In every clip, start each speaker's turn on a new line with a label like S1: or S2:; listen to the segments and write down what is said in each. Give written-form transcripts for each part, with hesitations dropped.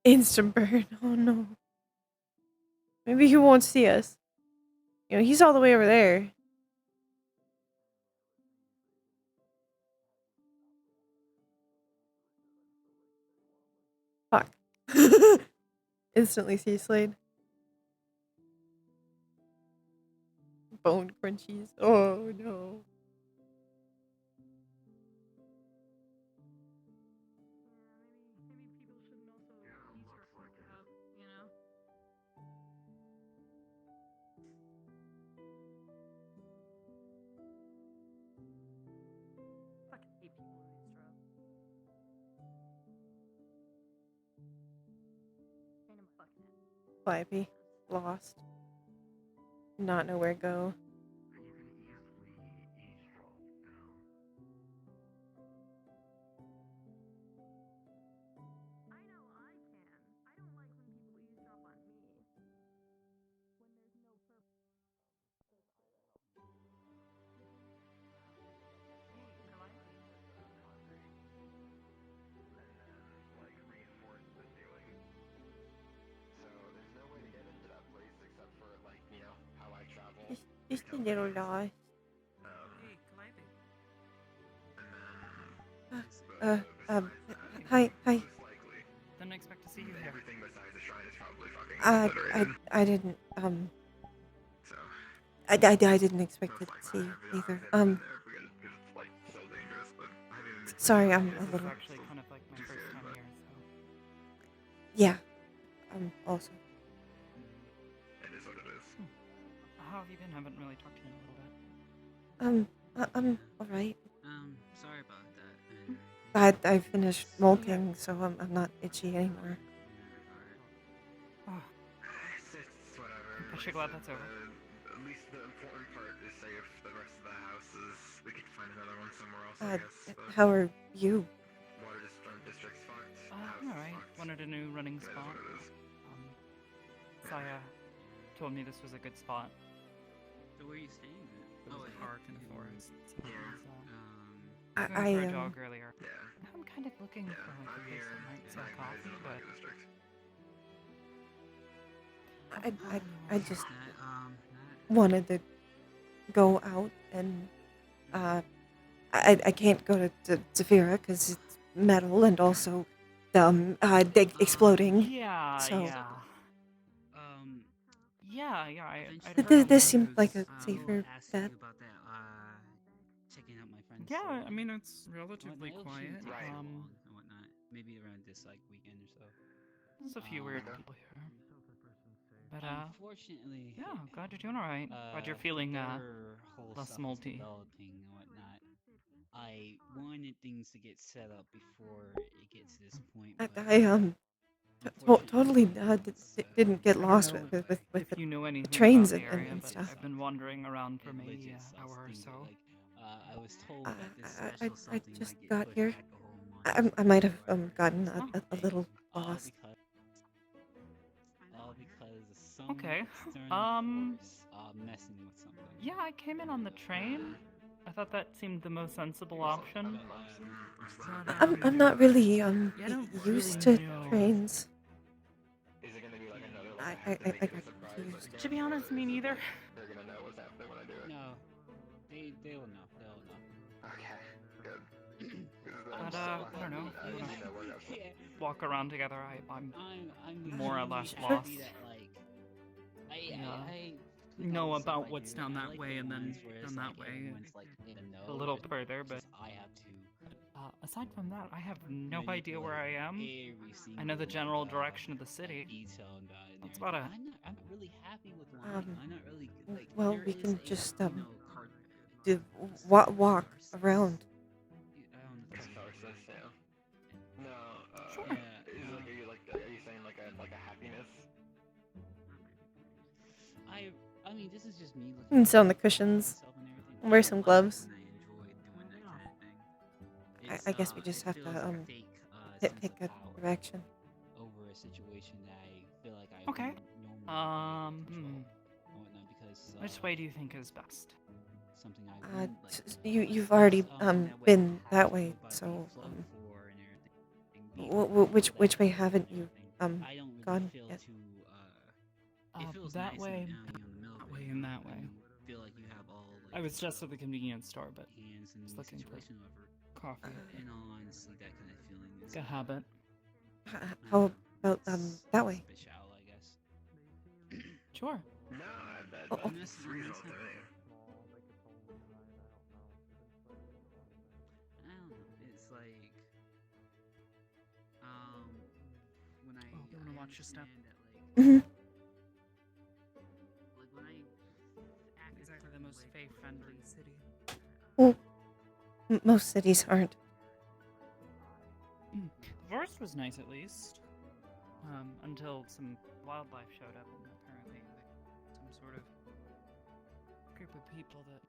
S1: Instant burn. Oh no. Maybe he won't see us. You know, he's all the way over there. Fuck. Instantly sea slayed. Bone crunchies. Oh no. Calliope. Lost. Not know where to go. Just a little lost.
S2: Hey, Calliope.
S1: Uh, um, hi.
S2: Didn't expect to see you here.
S1: I didn't, I didn't expect to see you either. Sorry, I'm a
S2: This is
S1: little,
S2: actually kind of like my first time here, so.
S1: yeah, also.
S2: How have you been? Haven't really talked to you in a little bit.
S1: I'm alright.
S3: Sorry about that.
S1: I finished molting, so I'm not itchy anymore.
S2: Oh,
S3: It's whatever.
S2: I'm glad that's over.
S3: At least the important part is safe. The rest of the houses, we could find another one somewhere else, I guess. But
S1: How are you?
S3: water district's fucked.
S2: I'm alright. Wanted a new running
S3: It is
S2: spot.
S3: what it is.
S2: Saya told me this was a good spot.
S4: So where are you staying at?
S2: It was a park in the forest. So
S3: Yeah.
S2: I was
S1: I,
S2: going for a jog earlier.
S3: Yeah.
S2: I'm kind of looking
S3: Yeah.
S2: for like a
S3: I'm
S2: place
S3: here.
S2: that might sell
S3: in
S2: coffee,
S3: the
S2: but
S3: Market District.
S1: I just
S4: That,
S1: wanted to go out and, I can't go to Zafira because it's metal and also, exploding.
S2: yeah,
S1: So-
S2: yeah. Yeah, I'd heard
S1: This
S2: on the
S1: seemed
S2: news.
S1: like a
S4: we'll
S1: safer
S4: ask
S1: bet.
S4: you about that. Checking out my friends.
S2: Yeah, I mean it's relatively
S4: It'll
S2: quiet.
S4: shouldn't take
S3: Right.
S4: too long and whatnot. Maybe around this like weekend or so.
S2: There's a few weird
S3: Okay.
S2: people here. But
S4: Unfortunately,
S2: yeah, glad you're doing alright. Glad you're feeling
S4: their whole
S2: less
S4: stuff is
S2: molty.
S4: developing and whatnot. I wanted things to get set up before it gets to this point. But
S1: Totally
S4: unfortunately,
S1: didn't get
S2: I don't
S1: lost
S2: know
S1: with
S2: if
S1: the
S2: you know anything
S1: trains
S2: about the area,
S1: and
S2: but
S1: stuff.
S2: I've been wandering around for
S4: it
S2: maybe
S4: legit
S2: an
S4: sucks
S2: hour or
S4: thinking,
S2: so.
S4: like, I was told
S1: I-
S4: that this
S1: I-
S4: special
S1: I
S4: something
S1: just
S4: might get
S1: got
S4: pushed
S1: here.
S4: back a whole month.
S1: I might have
S4: However,
S1: gotten
S4: it's not
S1: a little
S4: all
S1: lost.
S4: because some
S2: Okay.
S4: external force messing with something.
S2: Yeah, I came in on the train. I thought that seemed the most sensible option.
S1: I'm not really
S2: I don't
S1: used
S2: really
S1: to
S2: know.
S1: trains.
S3: Is it gonna be like another
S1: I
S3: have to make
S1: got
S3: it a surprise?
S1: confused.
S3: It's
S2: To be
S3: gonna
S2: honest,
S3: be
S2: me
S3: a
S2: neither.
S3: surprise. They're gonna know what's happening when I do it.
S4: No, they will know. They'll know.
S3: Okay, good.
S2: But I don't know.
S3: You know where that's
S4: Yeah,
S2: Walk around together. I'm
S4: I'm
S2: more or
S4: really
S2: less
S4: happy
S2: lost.
S4: That, like,
S2: Yeah.
S4: I
S2: know
S4: all the stuff
S2: about
S4: I
S2: what's
S4: do,
S2: down
S4: I
S2: that
S4: like
S2: way
S4: the
S2: and then
S4: ones where it's
S2: down that
S4: like
S2: way
S4: everyone's, like, in
S2: a
S4: know,
S2: little
S4: but
S2: further,
S4: it's
S2: but
S4: just I have to
S2: aside from that, I have no
S4: really
S2: idea
S4: do,
S2: where I
S4: like,
S2: am.
S4: every
S2: I know the
S4: single,
S2: general direction of the city.
S4: detail about it and
S2: That's about
S4: everything.
S2: it.
S4: I'm not really happy with mine. I'm not really like.
S1: well,
S4: there
S1: we
S4: is
S1: can
S4: a,
S1: just,
S4: you know, cart.
S1: do
S4: What's
S1: walk
S4: Tarsus?
S1: around.
S4: I don't know.
S3: It's Tarsus, yeah. No,
S2: Sure.
S4: Yeah,
S3: are you saying like a happiness?
S4: I mean, this is just me
S1: You
S4: looking.
S1: can sit on the cushions.
S4: Myself and everything.
S1: Wear
S4: I
S1: some
S4: like
S1: gloves.
S4: and I enjoy doing that kind of thing.
S1: I guess we just
S4: It
S1: have
S4: feels
S1: to
S4: like a fake, sense
S1: pick
S4: of
S1: a
S4: power
S1: direction.
S4: over a situation that I feel like I
S2: Okay.
S4: wouldn't normally control and whatnot because
S2: Which way do you think is best?
S4: something I wouldn't like.
S1: You've already been that way,
S4: but
S1: so
S4: float for and everything.
S1: which way haven't you
S4: I don't really
S1: gone
S4: feel
S1: yet.
S4: too. It feels
S2: That
S4: nice
S2: way,
S4: right now. You're in the middle of
S2: that
S4: it
S2: way,
S4: right
S2: and
S4: now.
S2: that way.
S4: You feel like you have all
S2: I
S4: like
S2: was just at the convenience store, but
S4: hands in
S2: just
S4: the
S2: looking for
S4: situation. Whatever.
S2: coffee.
S4: In all honesty, that kind of feeling is
S2: Like a habit.
S1: H-
S4: I
S1: How
S4: don't know,
S1: about
S4: it's
S1: that way?
S4: a bit shallow, I guess.
S2: Sure.
S3: No,
S1: Oh,
S3: that's
S1: oh.
S3: a result to me.
S4: I don't know. It's like um when
S2: Oh, you wanna
S4: I
S2: watch your step?
S4: understand that
S1: Mhm.
S4: like when I act
S2: Exactly the most fae-friendly city.
S1: Well, most cities aren't.
S2: The forest was nice at least. Until some wildlife showed up and apparently some sort of group of people that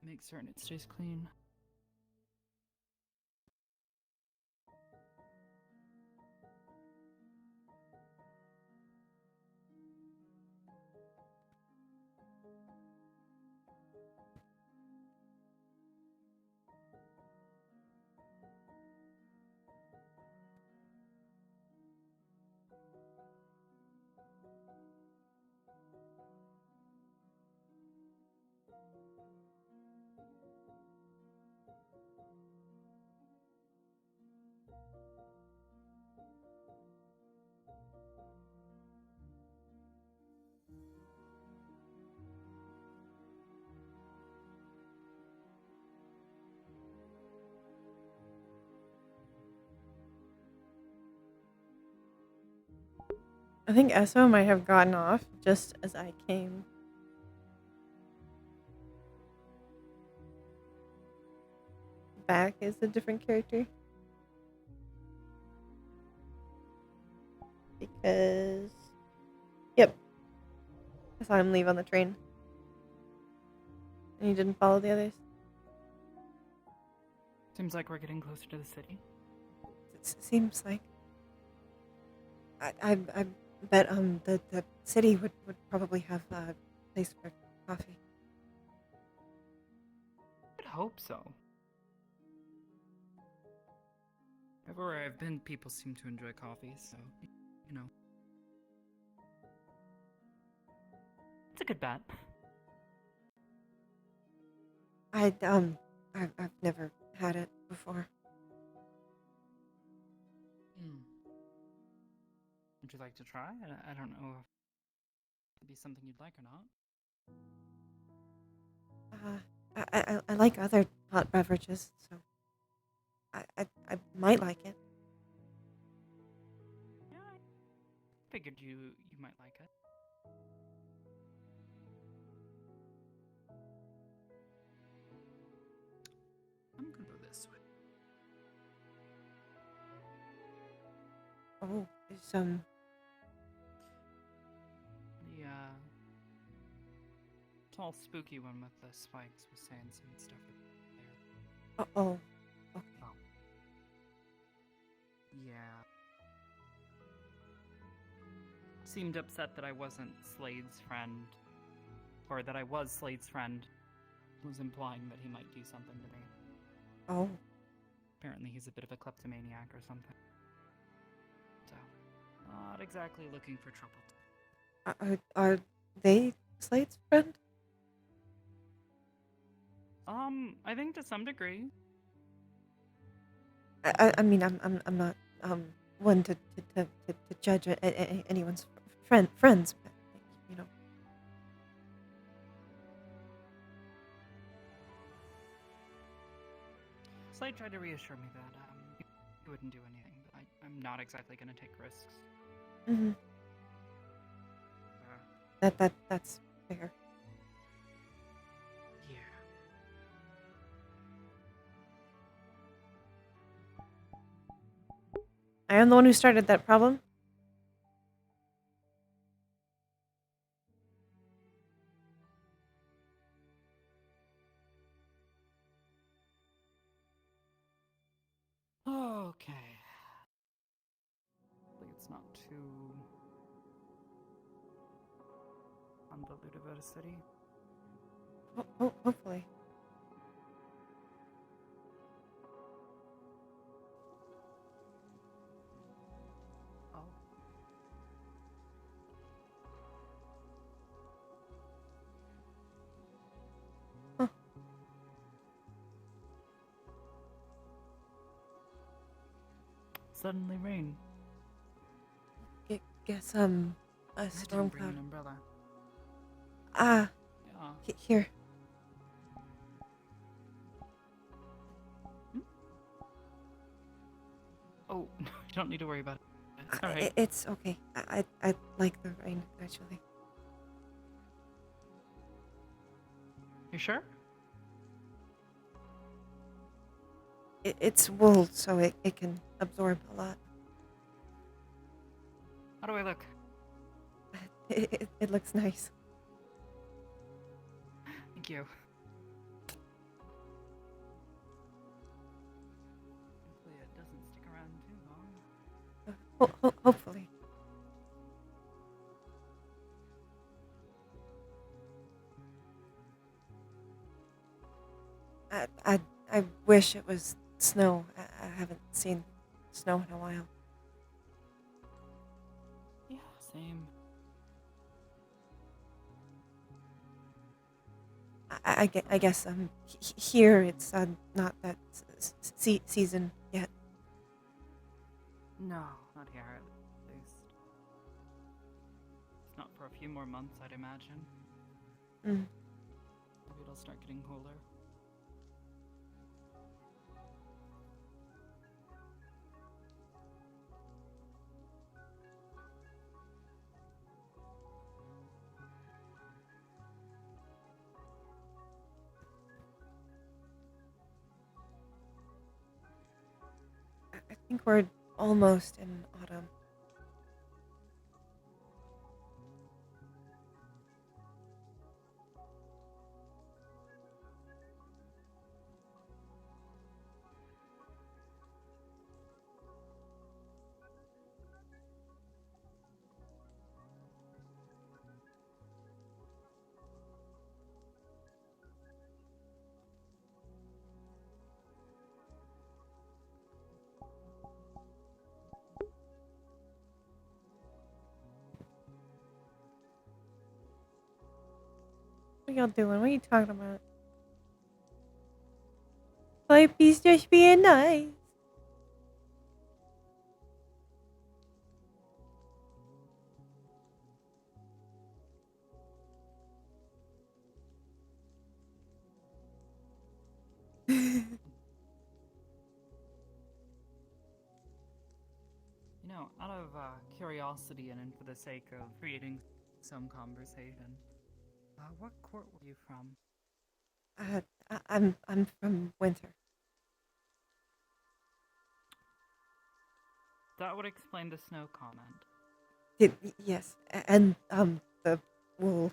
S2: make certain it stays clean.
S1: I think Esso might have gotten off just as I came. Back as a different character. Because, yep, I saw him leave on the train. And he didn't follow the others.
S2: Seems like we're getting closer to the city.
S1: It seems like. I bet the city would probably have a place for coffee.
S2: I'd hope so. Everywhere I've been, people seem to enjoy coffee, so, you know. It's a good bet.
S1: I've never had it before.
S2: Would you like to try? I don't know if it'd be something you'd like or not.
S1: I like other hot beverages, so I might like it.
S2: Yeah, I figured you might like it. I'm gonna go this way.
S1: Oh, is
S2: The tall, spooky one with the spikes was saying some stuff there.
S1: oh, okay.
S2: Oh. Yeah. Seemed upset that I wasn't Slade's friend. Or that I was Slade's friend. Was implying that he might do something to me.
S1: Oh,
S2: Apparently he's a bit of a kleptomaniac or something. So, not exactly looking for trouble.
S1: are they Slade's friend?
S2: I think to some degree.
S1: I mean, I'm not one to judge anyone's friends, but you know.
S2: Slade tried to reassure me that he wouldn't do anything, but I'm not exactly going to take risks.
S1: Mm-hmm. That's fair.
S2: Yeah.
S1: I am the one who started that problem.
S2: Okay. Hopefully it's not too convoluted about a city.
S1: Hopefully.
S2: Oh. suddenly rain?
S1: Guess
S2: I
S1: a
S2: didn't
S1: storm
S2: bring
S1: cloud.
S2: an umbrella.
S1: Ah,
S2: Yeah.
S1: here.
S2: Oh, you don't need to worry about it. It's all right.
S1: It's okay. I like the rain actually.
S2: You sure?
S1: It's wool, so it can absorb a lot.
S2: How do I look?
S1: It looks nice.
S2: Thank you. Hopefully it doesn't stick around too long.
S1: Hopefully. I wish it was snow. I haven't seen snow in a while.
S2: Yeah, same.
S1: I guess here it's not that season yet.
S2: No, not here at least. It's not for a few more months, I'd imagine.
S1: Mm.
S2: Maybe it'll start getting colder.
S1: I think we're almost in autumn. What are y'all doing? What are you talking about? Calliope's just being nice.
S2: You know, out of curiosity and for the sake of creating some conversation, what court were you from?
S1: I'm from Winter.
S2: That would explain the snow comment.
S1: Yes, and the wool.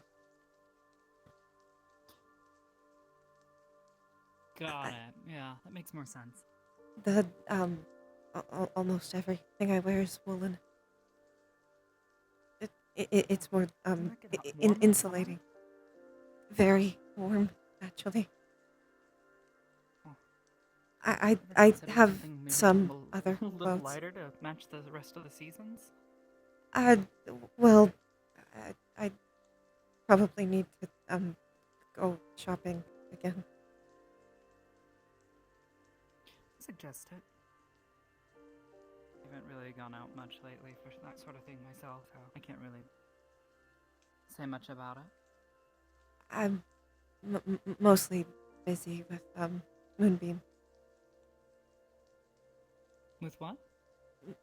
S2: Got it. Yeah, that makes more sense.
S1: The almost everything I wear is woolen. It's more
S2: Doesn't that get warm in the summer?
S1: insulating. Very warm, actually.
S2: Oh.
S1: I
S2: Ever considered
S1: have
S2: something maybe
S1: some
S2: a
S1: other
S2: little
S1: clothes.
S2: lighter to match the rest of the seasons?
S1: Well, I probably need to go shopping again.
S2: Suggest it. I haven't really gone out much lately for that sort of thing myself, so I can't really say much about it.
S1: I'm mostly busy with Moonbeam.
S2: With what?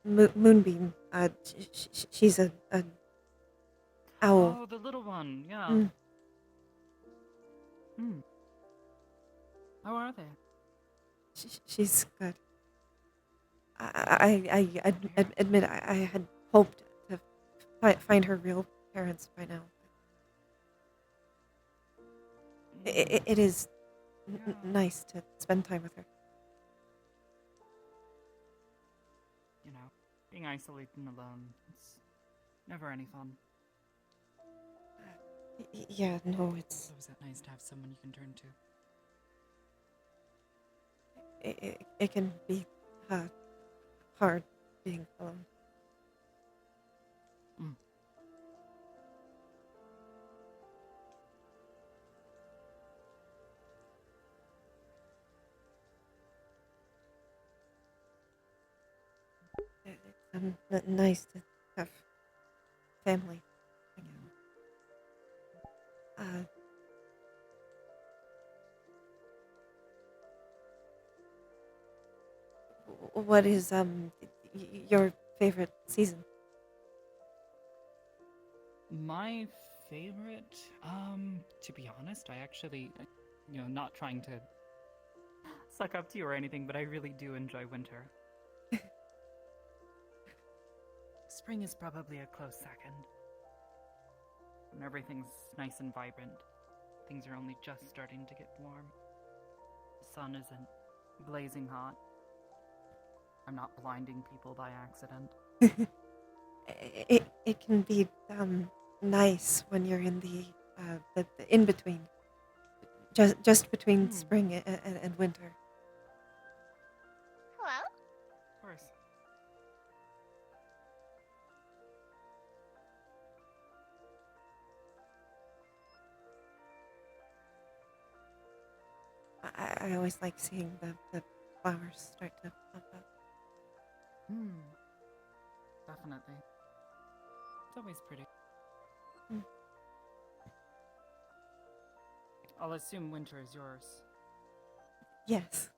S1: Moonbeam. She's a owl.
S2: Oh, the little one. Yeah.
S1: Mm.
S2: Hmm. How are they?
S1: She's good. I admit I had hoped to find her real parents by now. It is
S2: Yeah.
S1: nice to spend time with her.
S2: You know, being isolated and alone, it's never any fun.
S1: Yeah, no, it's
S2: So is it nice to have someone you can turn to?
S1: it can be hard being alone.
S2: Mm.
S1: nice to have family again. Uh, what is your favorite season?
S2: My favorite, to be honest, I actually, not trying to suck up to you or anything, but I really do enjoy winter. Spring is probably a close second. When everything's nice and vibrant, things are only just starting to get warm. The sun isn't blazing hot. I'm not blinding people by accident.
S1: It can be nice when you're in the in between, just between spring and winter.
S5: Hello?
S2: Of course.
S1: I always like seeing the flowers start to pop up.
S2: Definitely. It's always pretty.
S1: Mm.
S2: I'll assume winter is yours.
S1: Yes.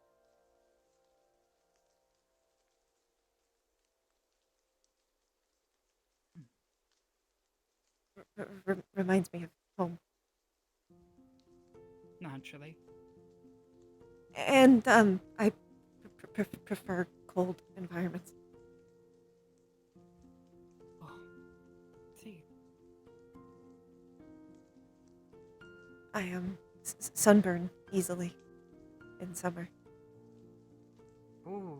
S1: Reminds me of home.
S2: Naturally.
S1: And I prefer cold environments.
S2: Oh. See.
S1: I sunburn easily in summer.
S2: Ooh.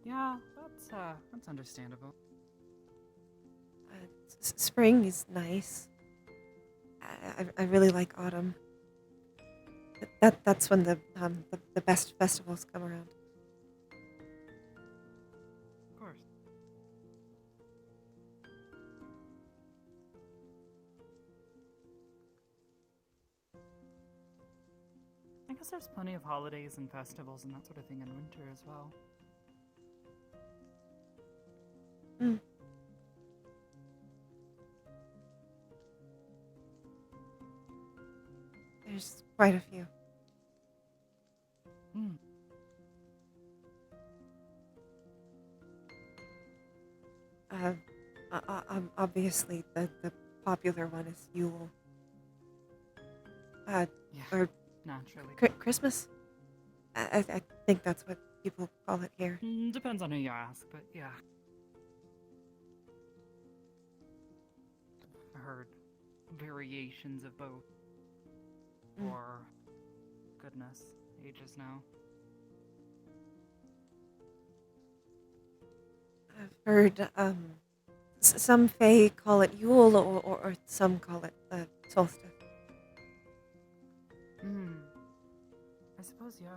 S2: Yeah, that's understandable.
S1: Spring is nice. I really like autumn. That's when the best festivals come around.
S2: Of course. I guess there's plenty of holidays and festivals and that sort of thing in winter as well.
S1: Mm. There's quite a few.
S2: Hmm.
S1: Obviously, the popular one is Yule.
S2: Yeah,
S1: Or
S2: naturally.
S1: Christmas. I think that's what people call it here.
S2: Depends on who you ask, but yeah. I've heard variations of both. For goodness, ages now.
S1: I've heard some Fae call it Yule, or some call it the solstice.
S2: I suppose, yeah.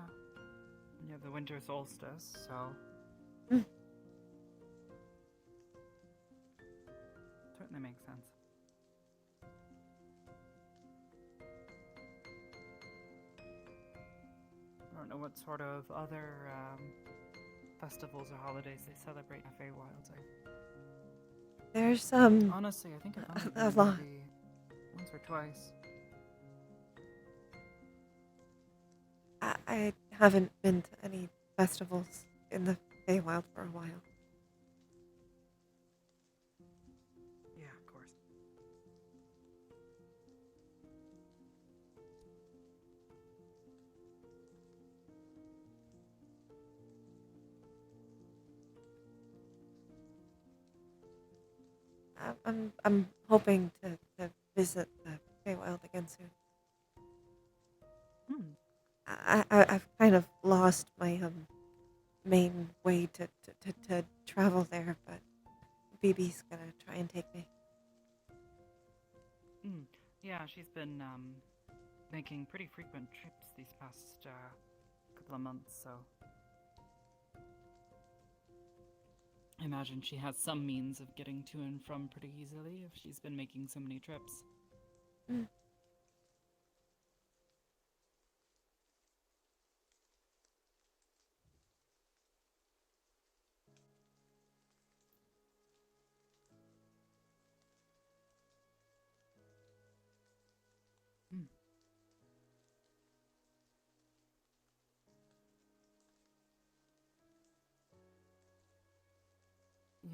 S2: You have the winter solstice, so.
S1: Mm.
S2: Certainly makes sense. I don't know what sort of other festivals or holidays they celebrate in Feywild.
S1: There's
S2: Honestly, I think I've only
S1: a
S2: been
S1: lot.
S2: maybe once or twice.
S1: I haven't been to any festivals in the Feywild for a while.
S2: Yeah, of course.
S1: I'm hoping to visit the Feywild again soon. I've kind of lost my main way to travel there, but BB's gonna try and take me.
S2: Yeah, she's been making pretty frequent trips these past couple of months, so I imagine she has some means of getting to and from pretty easily if she's been making so many trips.
S1: Mm.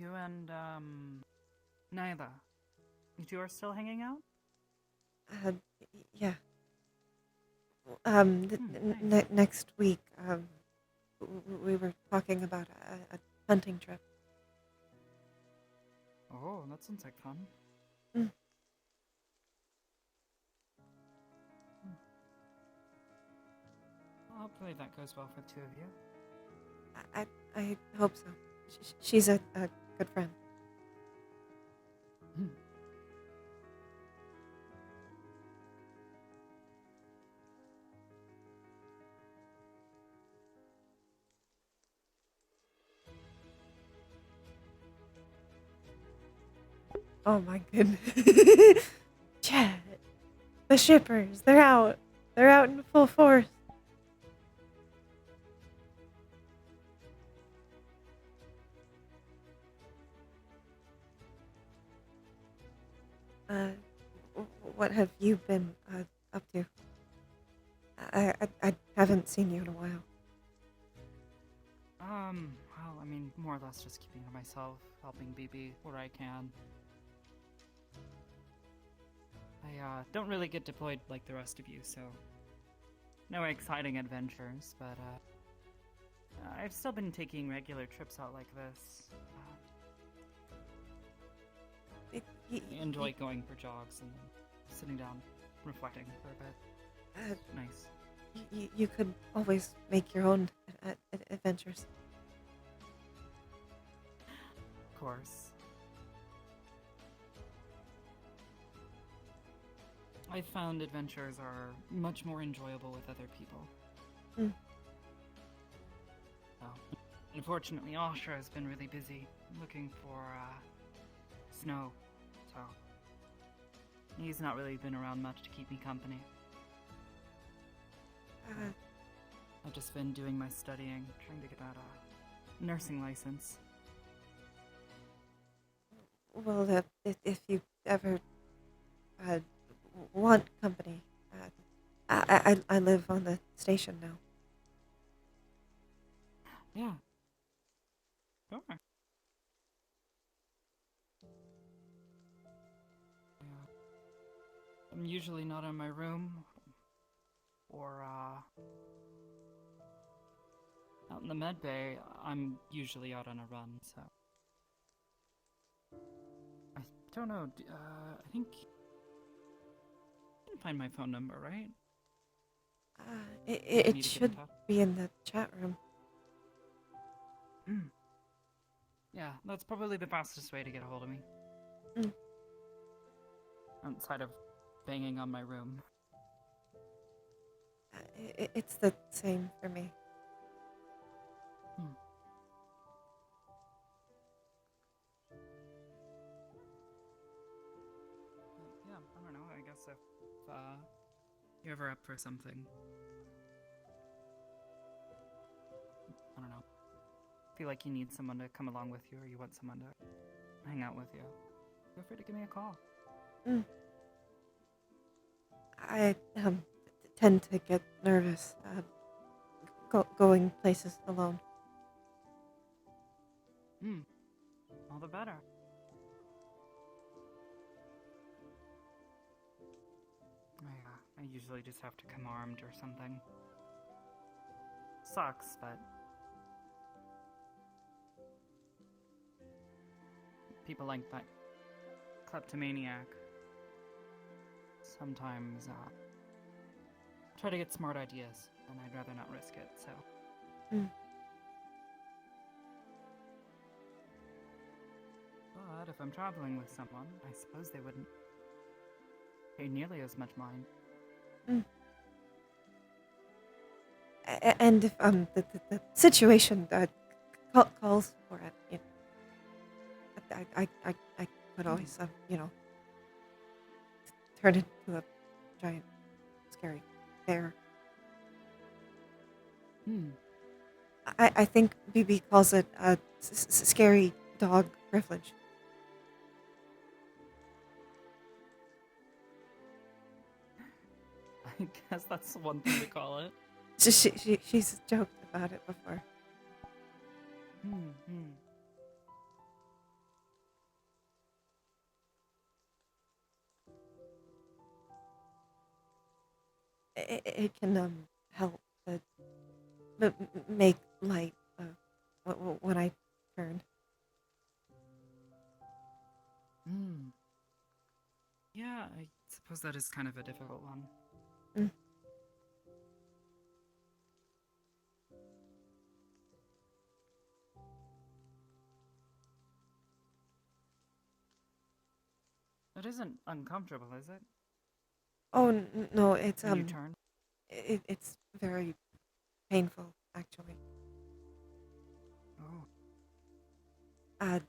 S2: You and, Nyla. You two are still hanging out?
S1: Uh, yeah.
S2: Nice.
S1: Next week, we were talking about a hunting trip.
S2: Oh, that sounds like fun.
S1: Mm.
S2: Well, hopefully that goes well for the two of you.
S1: I hope so. She's a good friend.
S2: Hmm.
S1: Oh my goodness. Chad. The shippers. They're out. They're out in full force. Uh, what have you been up to? I haven't seen you in a while.
S2: Well, I mean, more or less just keeping to myself, helping BB where I can. I, don't really get deployed like the rest of you, so no exciting adventures, but, I've still been taking regular trips out like this. I enjoy going for jogs and then sitting down, reflecting for a bit. Nice.
S1: You could always make your own adventures.
S2: Of course. I found adventures are much more enjoyable with other people.
S1: Mm.
S2: Oh. Unfortunately, Ashra has been really busy looking for, snow, so he's not really been around much to keep me company. I've just been doing my studying, trying to get that, nursing license.
S1: Well, if you ever want company, I live on the station now.
S2: Yeah. Sure. Yeah. I'm usually not in my room or out in the med bay. I'm usually out on a run, so I don't know. I think you can find my phone number, right?
S1: It
S2: Need to get in
S1: should
S2: touch.
S1: be in the chat room.
S2: Yeah, that's probably the fastest way to get a hold of me.
S1: Mm.
S2: Outside of banging on my room.
S1: It's the same for me.
S2: Yeah, I don't know. I guess if you're ever up for something, I don't know. Feel like you need someone to come along with you, or you want someone to hang out with you, feel free to give me a call.
S1: Mm. I tend to get nervous going places alone.
S2: All the better. I usually just have to come armed or something. Sucks, but people like that kleptomaniac sometimes try to get smart ideas, and I'd rather not risk it, so.
S1: Mm.
S2: But if I'm traveling with someone, I suppose they wouldn't pay nearly as much mind.
S1: Mm. And if the situation calls for it, you know, I could always turn into a giant scary bear. I think BB calls it scary dog privilege.
S2: I guess that's one thing to call it.
S1: She's joked about it before. it can help to make light of what I turned.
S2: Hmm. Yeah, I suppose that is kind of a difficult one.
S1: Mm.
S2: It isn't uncomfortable, is it?
S1: Oh no, it's
S2: When you turn?
S1: it's very painful actually.
S2: Oh.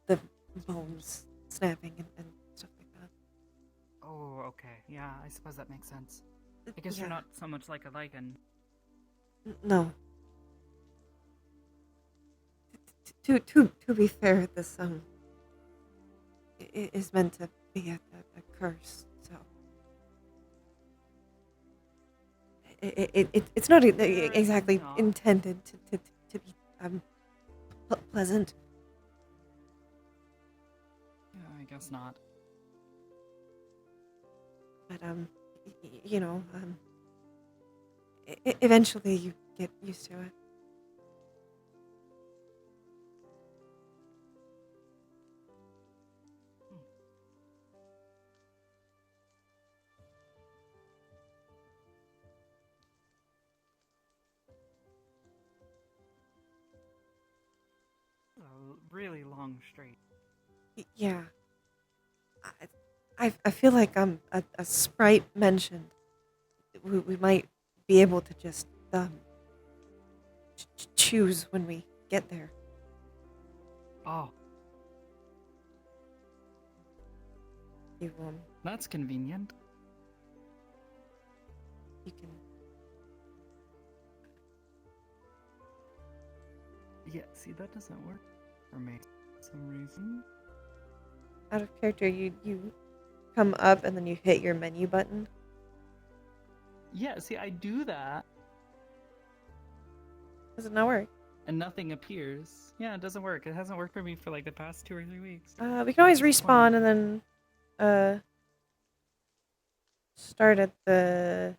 S1: The bones snapping and stuff like that.
S2: Oh, okay. Yeah, I suppose that makes sense. I guess
S1: Yeah.
S2: you're not so much like a lichen.
S1: No. To be fair, this is meant to be a curse. So it's not exactly
S2: not.
S1: intended to be pleasant.
S2: Yeah, I guess not.
S1: But eventually you get used to it.
S2: A really long street.
S1: Yeah. I feel like a sprite mentioned. We might be able to just choose when we get there.
S2: Oh,
S1: You
S2: that's convenient.
S1: you can.
S2: Yeah, see, that doesn't work for me for some reason.
S1: Out of character, you come up and then you hit your menu button.
S2: Yeah, see, I do that,
S1: Does it not work?
S2: and nothing appears. Yeah, it doesn't work. It hasn't worked for me for like the past 2 or 3 weeks.
S1: We can always
S2: What's the point?
S1: respawn and then start at the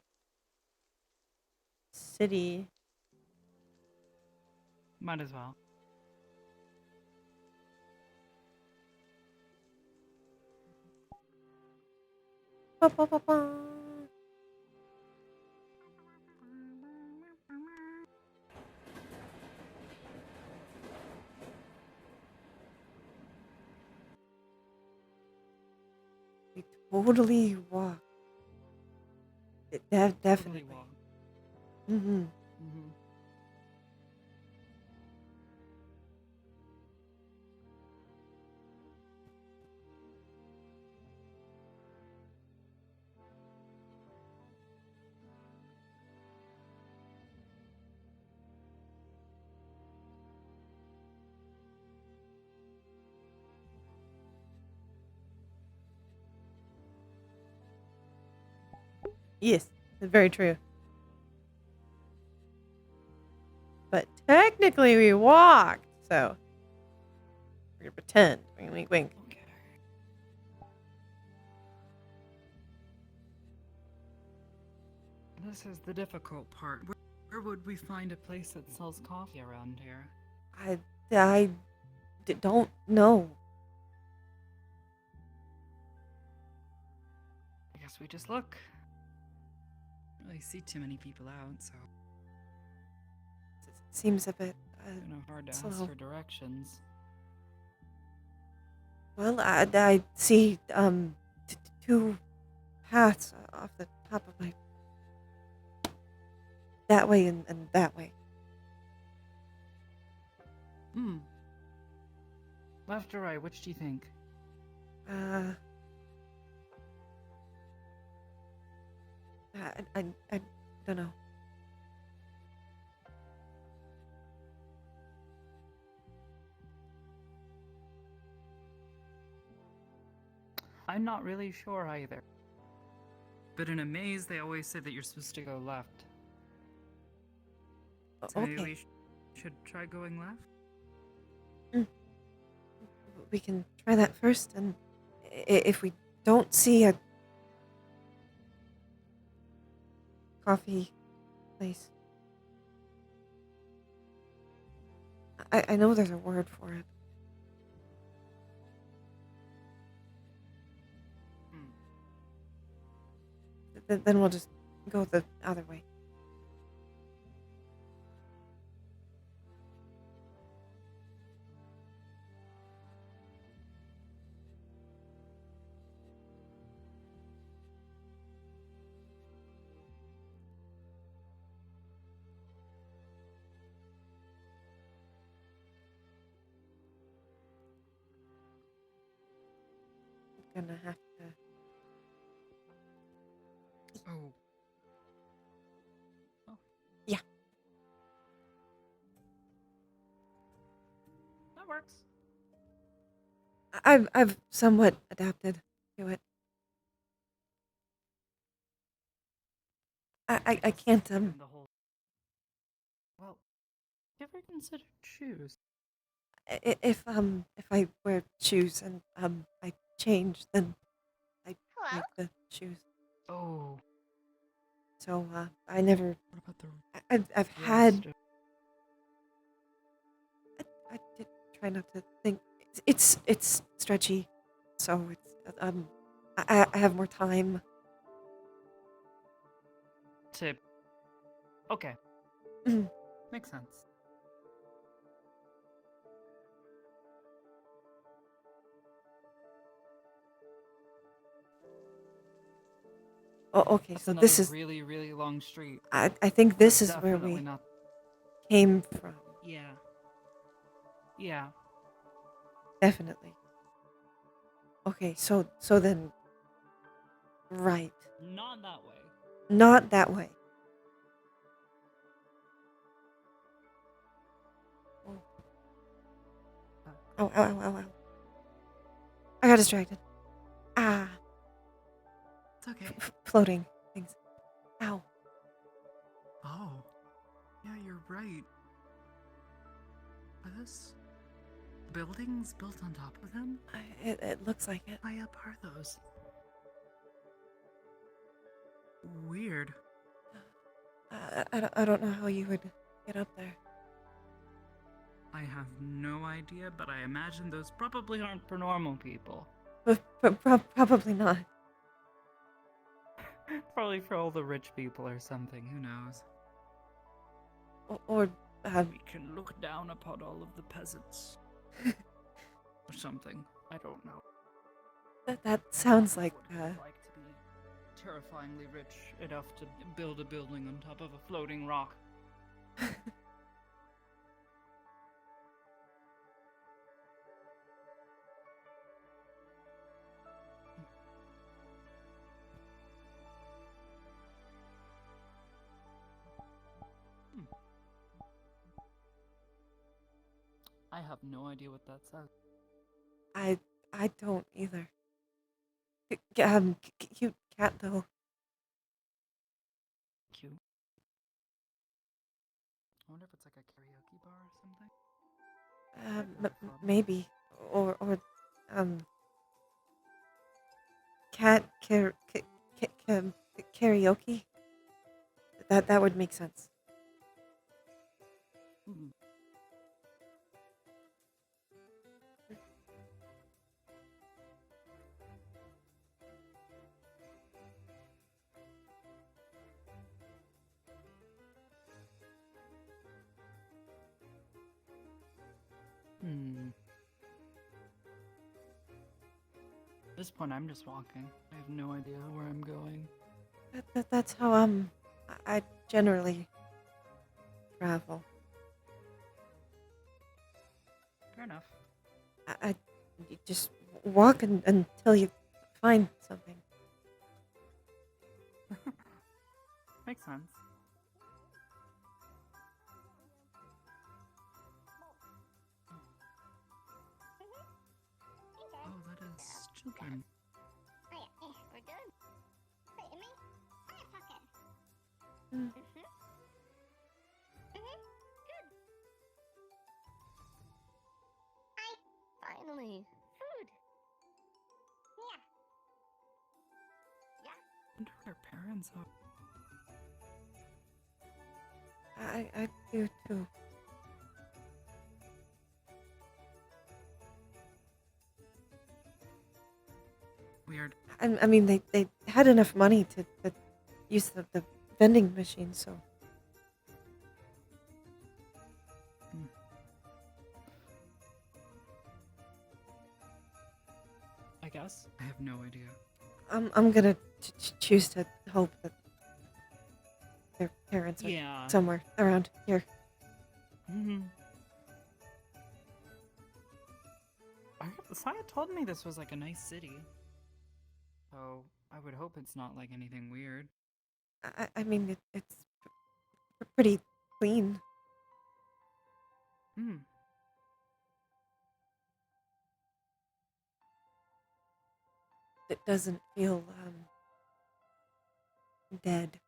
S1: city.
S2: Might as well.
S1: Ba, ba, ba, ba. We totally walk. Definitely.
S2: Totally wrong.
S1: Mm-hmm.
S2: Mm-hmm.
S1: Yes, very true. But technically, we walked, so we're gonna pretend. Wink, wink, wink.
S2: Okay. This is the difficult part. Where would we find a place that sells coffee around here?
S1: I don't know.
S2: I guess we just look. Don't really see too many people out, so
S1: Seems a bit.
S2: kind of hard to
S1: slow.
S2: ask for directions.
S1: Well, I see two paths off the top of my. That way and that way.
S2: Hmm. Left or right? Which do you think?
S1: I don't know.
S2: I'm not really sure either. But in a maze, they always say that you're supposed to go left. So maybe
S1: Okay,
S2: we should try going left?
S1: we can try that first, and if we don't see a coffee place. I know there's a word for it. Then we'll just go the other way. I'm gonna have to.
S2: Oh.
S1: Yeah.
S2: That works.
S1: I've somewhat adapted to it. I can't
S2: The whole. Well, you ever considered shoes?
S1: if I wear shoes and I change, then I break the shoes.
S2: Oh.
S1: So I never.
S2: What about the
S1: I've had.
S2: rest of-
S1: I did try not to think. It's stretchy, so it's I have more time.
S2: to. Okay.
S1: Mhm.
S2: Makes sense.
S1: Oh, okay.
S2: That's
S1: So
S2: another
S1: this is.
S2: really, really long street.
S1: I think this
S2: That's
S1: is where
S2: definitely
S1: we
S2: not.
S1: came from.
S4: Yeah.
S2: Yeah.
S1: Definitely. Okay. So then, right.
S4: Not that way.
S1: Not that way. Oh. Ow, ow, ow, ow, ow. I got distracted. Ah,
S5: It's okay.
S1: floating things. Ow.
S5: Oh. Yeah, you're right. Are those buildings built on top of them?
S1: It looks like it.
S5: High up are those? Weird.
S1: I don't know how you would get up there.
S2: I have no idea, but I imagine those probably aren't for normal people.
S1: Probably not.
S2: Probably for all the rich people or something, who knows?
S1: Or
S2: We can look down upon all of the peasants. Or something. I don't know.
S1: that sounds like
S2: What would it like to be terrifyingly rich enough to build a building on top of a floating rock. I have no idea what that says.
S1: I don't either. Cute cat though.
S2: Cute. I wonder if it's like a karaoke bar or something.
S1: Maybe or cat karaoke. That would make sense.
S2: At this point, I'm just walking. I have no idea where I'm going.
S1: That's how I generally travel.
S2: Fair enough.
S1: You just walk until you find something.
S2: Makes sense.
S5: Oh, that is children.
S6: We're done. Wait, me? I'm fucking.
S1: Mm.
S6: Good. Finally. Food. Yeah.
S2: I wonder what our parents are.
S1: I do too.
S5: Weird.
S1: I mean, they had enough money to use the vending machine, so.
S2: I guess.
S5: I have no idea.
S1: I'm gonna choose to hope that their parents are
S2: Yeah.
S1: somewhere around here.
S2: Mm-hmm. Saya told me this was like a nice city. So I would hope it's not like anything weird.
S1: I mean, it's pretty clean.
S2: Hmm.
S1: It doesn't feel dead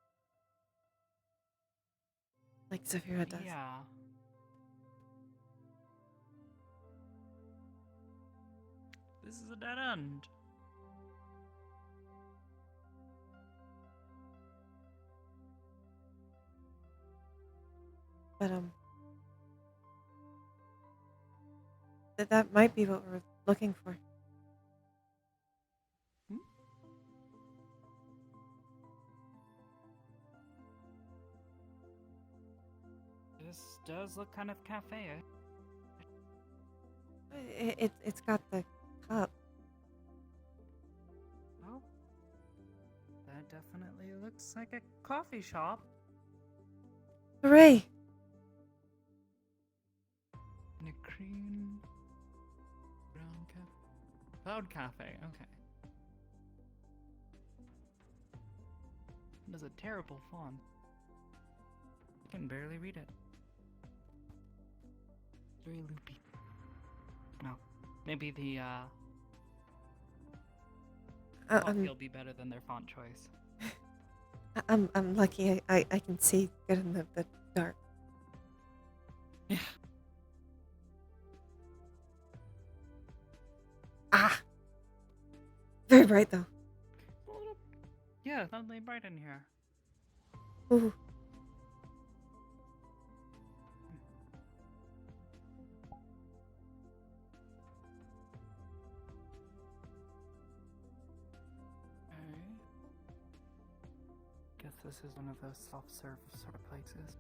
S1: like Zafira does.
S2: Yeah. This is a dead end.
S1: But that might be what we're looking for.
S2: This does look kind of cafe.
S1: It's got the cup.
S2: Oh. That definitely looks like a coffee shop.
S1: Hooray!
S2: And a cream brown cafe. Cloud cafe, okay. There's a terrible font. I can barely read it. Very loopy. No. Maybe the coffee will be better than their font choice.
S1: I'm lucky I can see good in the dark.
S2: Yeah.
S1: Ah! Very bright though.
S2: Yeah, it's suddenly bright in here.
S1: Ooh.
S2: Guess this is one of those soft-serve sort of places.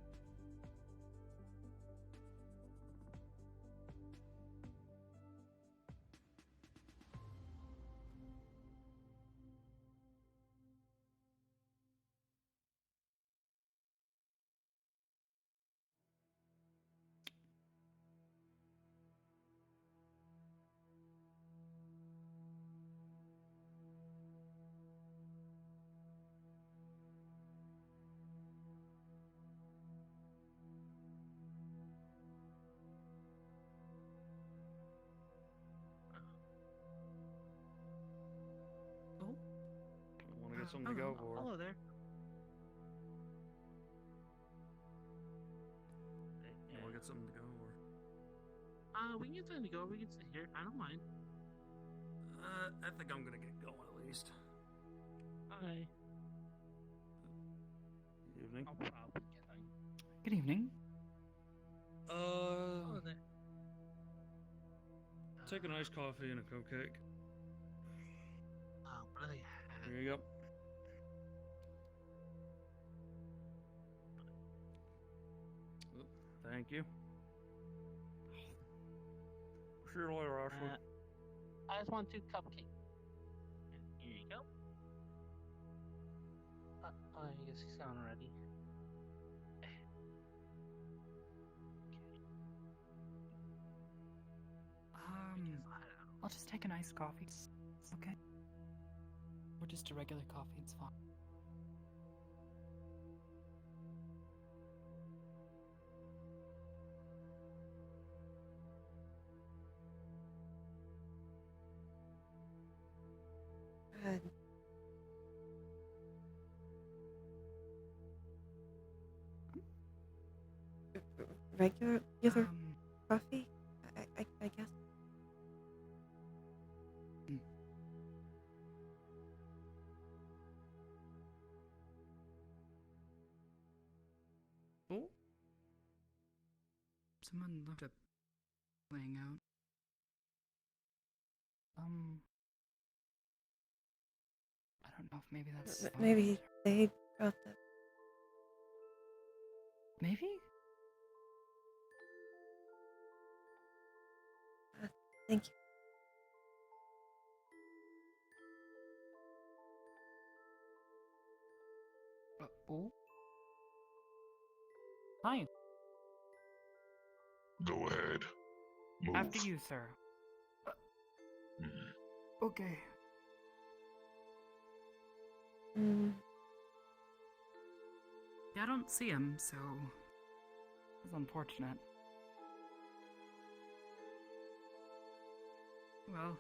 S5: Oh,
S3: Want to get something to go for?
S5: hello there.
S3: Want to get something to go for?
S7: We can get something to go. We can sit here. I don't mind.
S3: I think I'm gonna get going at least.
S7: Hi.
S3: Evening.
S7: I'll probably get on.
S2: Good evening.
S7: Hello there.
S3: Take an iced coffee and a cupcake.
S7: What do they have?
S3: Here you go. Thank you. Sure, later, Ashley.
S7: I just want 2 cupcakes. Here you go. I guess he's gone already.
S2: I'll just take an iced coffee. It's okay. Or just a regular coffee, it's fine.
S1: Regular coffee, I guess.
S3: Oh,
S5: someone looked up playing out?
S2: I don't know if maybe that's
S1: Maybe they dropped it.
S2: maybe.
S1: Thank you.
S2: Oh. Hi.
S8: Go ahead. Move.
S2: After you, sir.
S8: Mhm.
S2: Okay.
S1: Mm,
S5: Yeah, I don't see him, so
S2: It's unfortunate.
S5: well.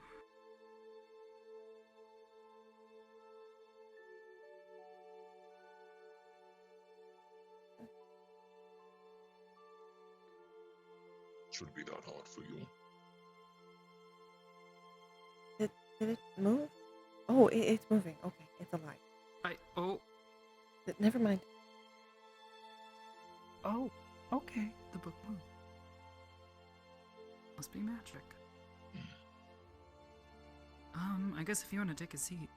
S8: Shouldn't be that hard for you.
S1: did it move? Oh, it's moving. Okay, it's alive. Never mind.
S2: Oh, okay.
S5: The book moved. Must be magic. I guess if you want to take a seat.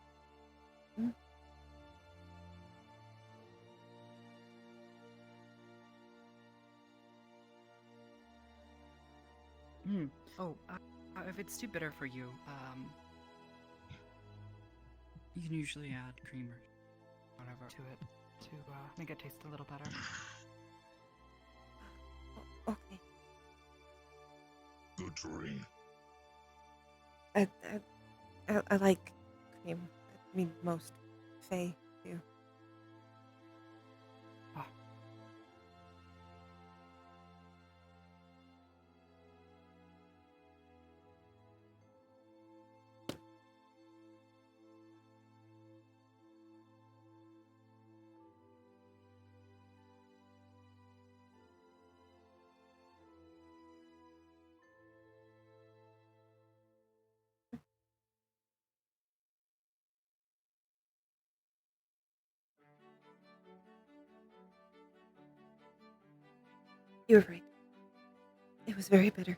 S2: Oh, if it's too bitter for you,
S5: You can usually add cream or
S2: whatever to it to make it taste a little better.
S1: Okay.
S8: Good drink.
S1: I like cream. I mean, most Faye do. You were right. It was very bitter.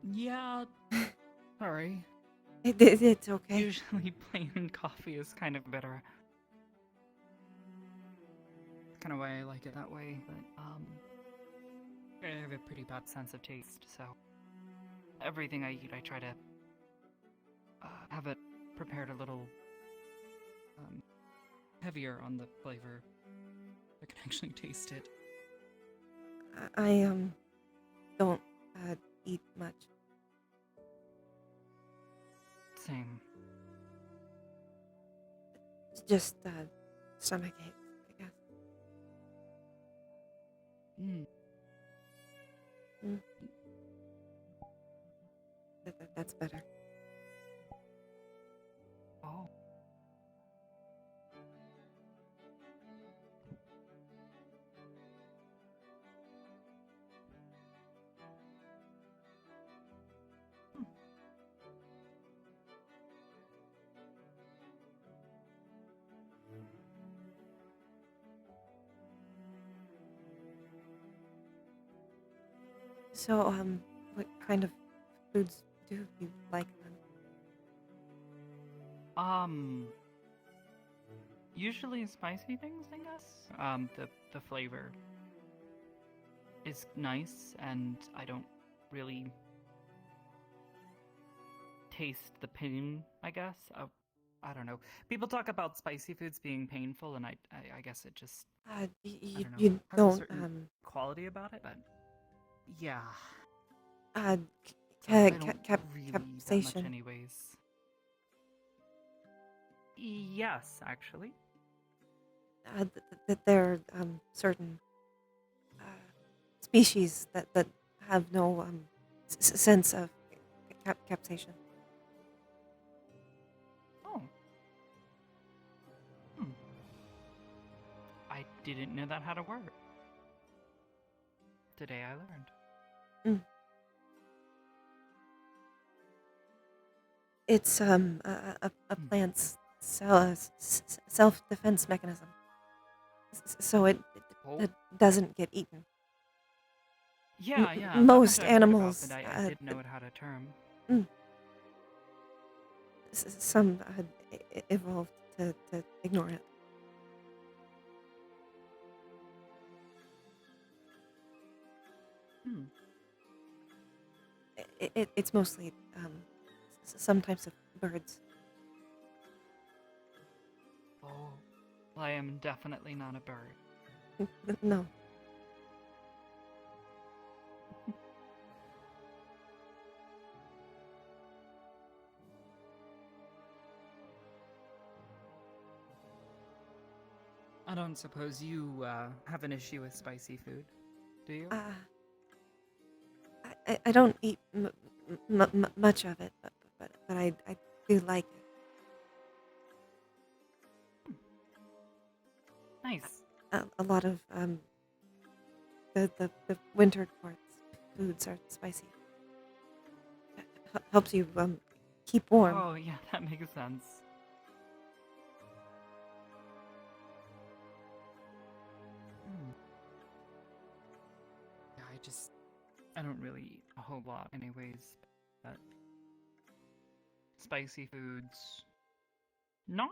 S2: Yeah. Sorry.
S1: It's okay.
S2: Usually plain coffee is kind of bitter. Kind of why I like it that way, but I have a pretty bad sense of taste, so everything I eat, I try to have it prepared a little heavier on the flavor. I can actually taste it.
S1: I don't eat much.
S2: Same.
S1: It's just stomach aches, I guess. That's better.
S2: Oh.
S1: So, what kind of foods do you like then?
S2: Usually spicy things, I guess. The flavor is nice, and I don't really taste the pain, I guess. I don't know. People talk about spicy foods being painful, and I guess it just
S1: You
S2: don't know,
S1: you
S2: has a
S1: don't
S2: certain quality about it, but yeah,
S1: uh
S2: so I don't really eat that much
S1: capsation.
S2: anyways. Yes, actually.
S1: That there are certain species that have no sense of capsation.
S2: Oh. I didn't know that had a word. Today I learned.
S1: It's a plant's self-defense mechanism. So it
S2: Oh,
S1: that doesn't get eaten.
S2: yeah, yeah. That
S1: Most
S2: much I've heard about,
S1: animals,
S2: but I did know it had a term.
S1: mm, some evolved to ignore it.
S2: Hmm.
S1: It's mostly some types of birds.
S2: Oh, well, I am definitely not a bird.
S1: No.
S2: I don't suppose you have an issue with spicy food, do you?
S1: I don't eat much of it, but I do like it.
S2: Nice.
S1: A lot of the winter quartz foods are spicy. Helps you keep warm.
S2: Oh, yeah, that makes sense. Hmm. Yeah, I don't really eat a whole lot anyways, but spicy foods, not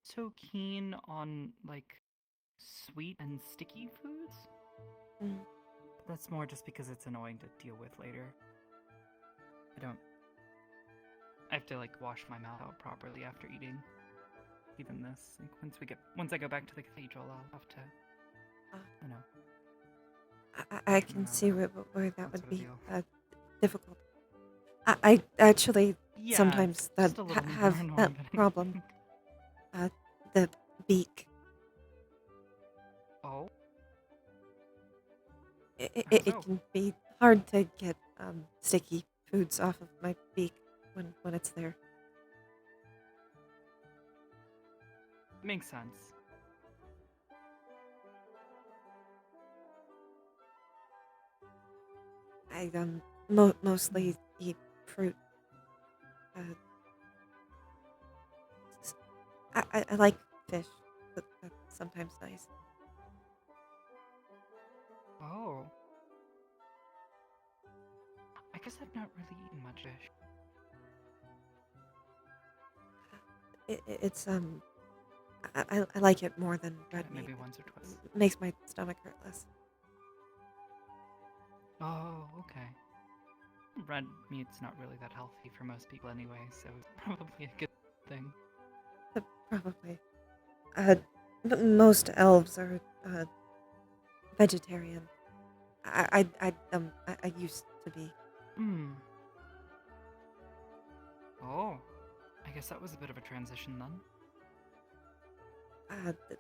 S2: so keen on, like, sweet and sticky foods.
S1: Mm.
S2: That's more just because it's annoying to deal with later. I have to, like, wash my mouth out properly after eating. Even this, like, once I go back to the cathedral, I'll have to, you know.
S1: I can see where that
S2: That
S1: would
S2: sort of
S1: be
S2: deal.
S1: difficult. I actually
S2: Yeah,
S1: sometimes
S2: just a little more
S1: have
S2: annoying
S1: that
S2: than
S1: problem. The beak.
S2: Oh,
S1: It,
S2: how
S1: it,
S2: so?
S1: it can be hard to get sticky foods off of my beak when it's there.
S2: Makes sense.
S1: I mostly eat fruit. Uh, I like fish. That's sometimes nice.
S2: Oh, I guess I've not really eaten much fish.
S1: It's I like it more than
S2: Had
S1: red
S2: it
S1: meat.
S2: maybe once or twice.
S1: It makes my stomach hurt less.
S2: Oh, okay. Red meat's not really that healthy for most people anyway, so it's probably a good thing.
S1: Probably. Most elves are vegetarian. I used to be.
S2: Hmm. Oh, I guess that was a bit of a transition then.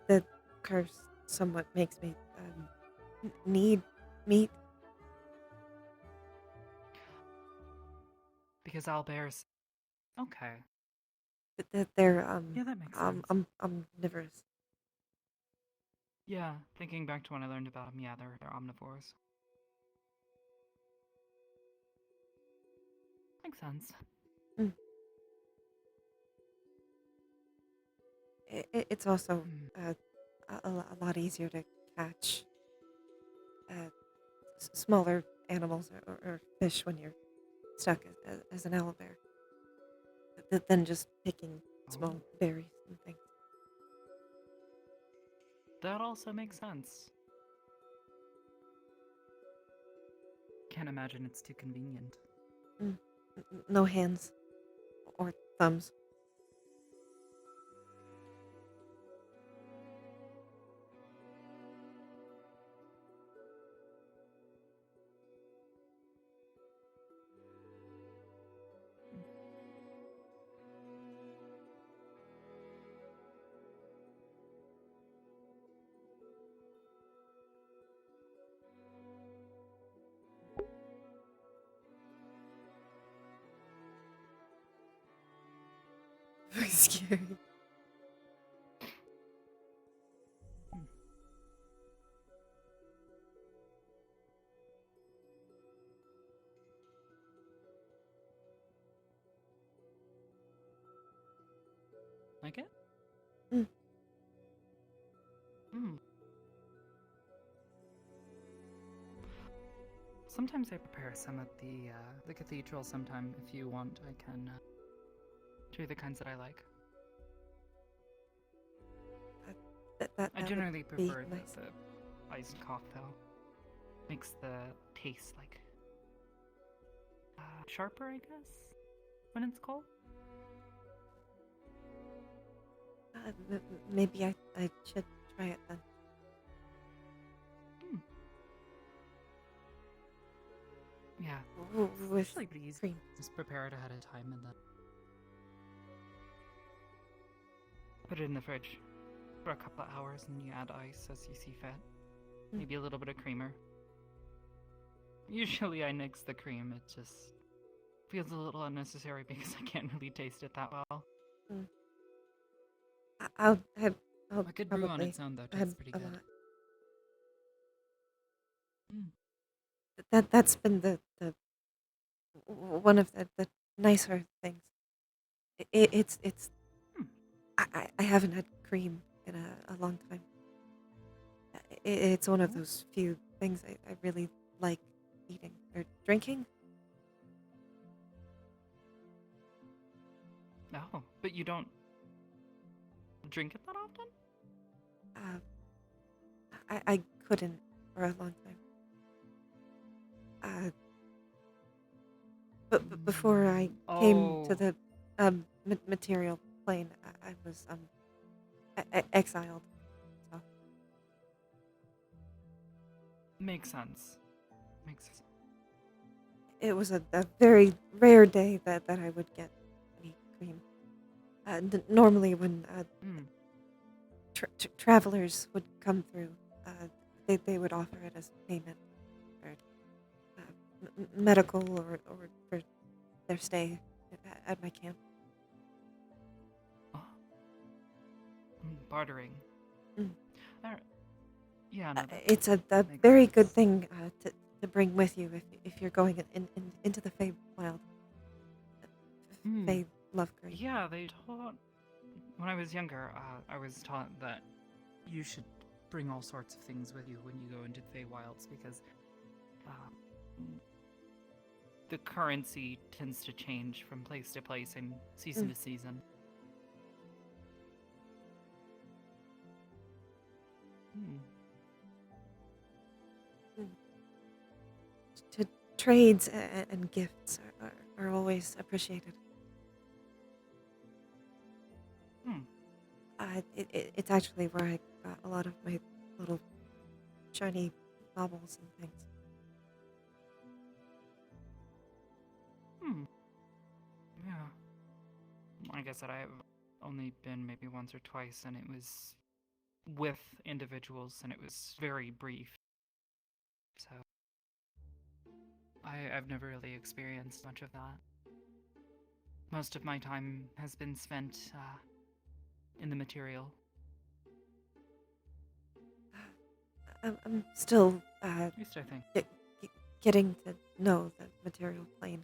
S1: The curse somewhat makes me need meat.
S2: Because owlbears. Okay.
S1: That they're
S2: Yeah, that makes sense.
S1: omnivorous.
S2: Yeah, thinking back to when I learned about them, yeah, they're omnivores. Makes sense.
S1: Mm. It's also
S2: Hmm.
S1: a lot easier to catch smaller animals or fish when you're stuck as an owlbear than just picking small
S2: Oh,
S1: berries and things.
S2: that also makes sense. Can't imagine it's too convenient.
S1: No hands or thumbs. Very scary.
S2: Hmm. Like it?
S1: Mm.
S2: Hmm. sometimes I prepare some at the cathedral. Sometime, if you want, I can do the kinds that I like.
S1: That
S2: I
S1: would
S2: generally
S1: be
S2: prefer
S1: nice.
S2: the iced cocktail. Makes the taste like sharper, I guess, when it's cold.
S1: Maybe I should try it then.
S2: Yeah.
S1: With
S2: Usually pretty easy.
S1: cream.
S2: Just prepare it ahead of time and then put it in the fridge for a couple of hours, and you add ice as you see fit. Maybe a little bit of creamer. Usually I nix the cream. It just feels a little unnecessary because I can't really taste it that well.
S1: I'll
S5: A good brew on
S1: probably
S5: its own, though,
S1: add
S5: tastes pretty
S1: a
S5: good.
S1: lot.
S2: Mm.
S1: That's been the one of the nicer things. It's
S2: Hmm.
S1: I haven't had cream in a long time. It's one of those few things I really like eating or drinking.
S2: Oh, but you don't drink it that often?
S1: I couldn't for a long time. But before I came to
S2: Oh.
S1: the material plane, I was exiled. So
S2: Makes sense. Makes sense.
S1: it was a very rare day that I would get any cream. Normally, when
S2: Mm.
S1: travelers would come through, they would offer it as payment for medical or for their stay at my camp.
S2: Oh. Bartering.
S1: Mm.
S2: Alright. Yeah, no, that
S1: It's a
S2: makes
S1: very good
S2: sense.
S1: thing to bring with you if you're going into the Feywild.
S2: Mm.
S1: Fey love cream.
S2: Yeah, they taught. When I was younger, I was taught that you should bring all sorts of things with you when you go into the Feywilds because the currency tends to change from place to place and season to season. Hmm.
S1: Trades and gifts are always appreciated.
S2: Hmm.
S1: It's actually where I got a lot of my little shiny baubles and things.
S2: Hmm. Yeah. Like I said, I've only been maybe once or twice, and it was with individuals, and it was very brief. So I've never really experienced much of that. Most of my time has been spent in the material.
S1: I'm still
S2: At least I think.
S1: getting to know the material plane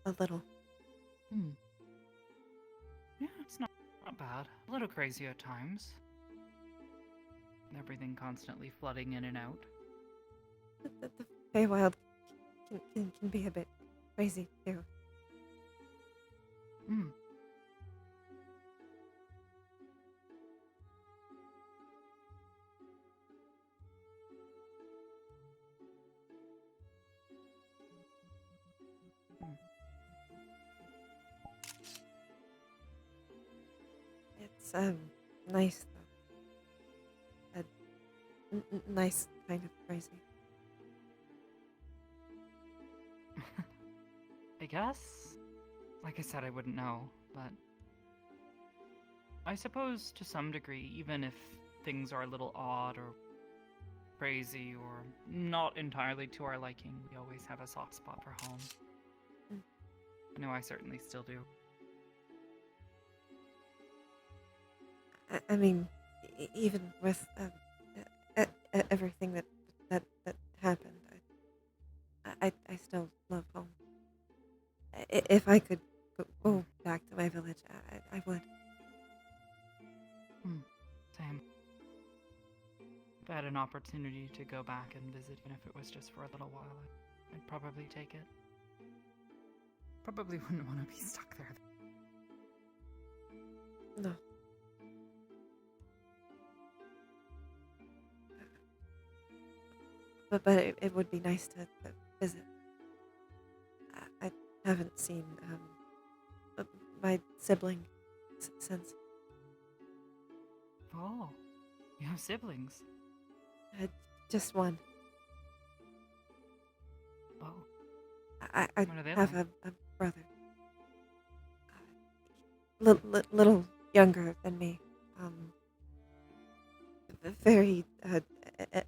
S1: a little.
S2: Hmm. Yeah, it's not bad. A little crazy at times. Everything constantly flooding in and out.
S1: The Feywild can be a bit crazy too.
S2: Hmm.
S1: It's nice though. Nice kind of crazy.
S2: I guess. Like I said, I wouldn't know, but I suppose to some degree, even if things are a little odd or crazy or not entirely to our liking, we always have a soft spot for home.
S1: Mm.
S2: I know I certainly still do.
S1: I mean, even with everything that happened, I still love home. If I could go back to my village, I would.
S2: Same. If I had an opportunity to go back and visit, even if it was just for a little while, I'd probably take it. Probably wouldn't want to be stuck there.
S1: No. But it would be nice to visit. I haven't seen my sibling since.
S2: Oh, you have siblings.
S1: Just one.
S2: Oh,
S1: I
S2: what are they
S1: have
S2: like?
S1: a brother. Little younger than me. Very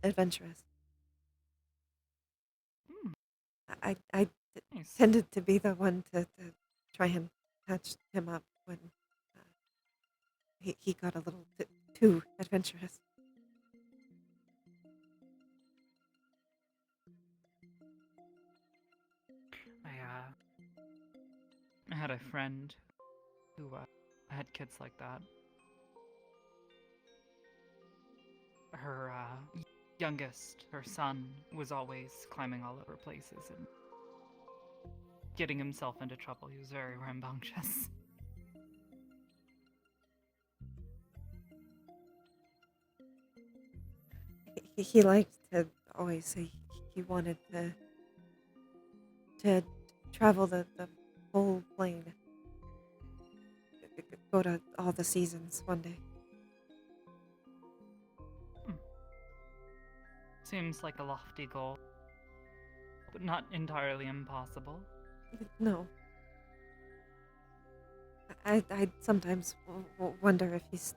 S1: adventurous.
S2: Hmm,
S1: I
S2: nice.
S1: tended to be the one to try and patch him up when he got a little too adventurous.
S2: I had a friend who had kids like that. Her youngest, her son, was always climbing all over places and getting himself into trouble. He was very rambunctious.
S1: He liked to always say he wanted to travel the whole plane, go to all the seasons one day.
S2: Seems like a lofty goal, but not entirely impossible.
S1: No, I sometimes wonder if he's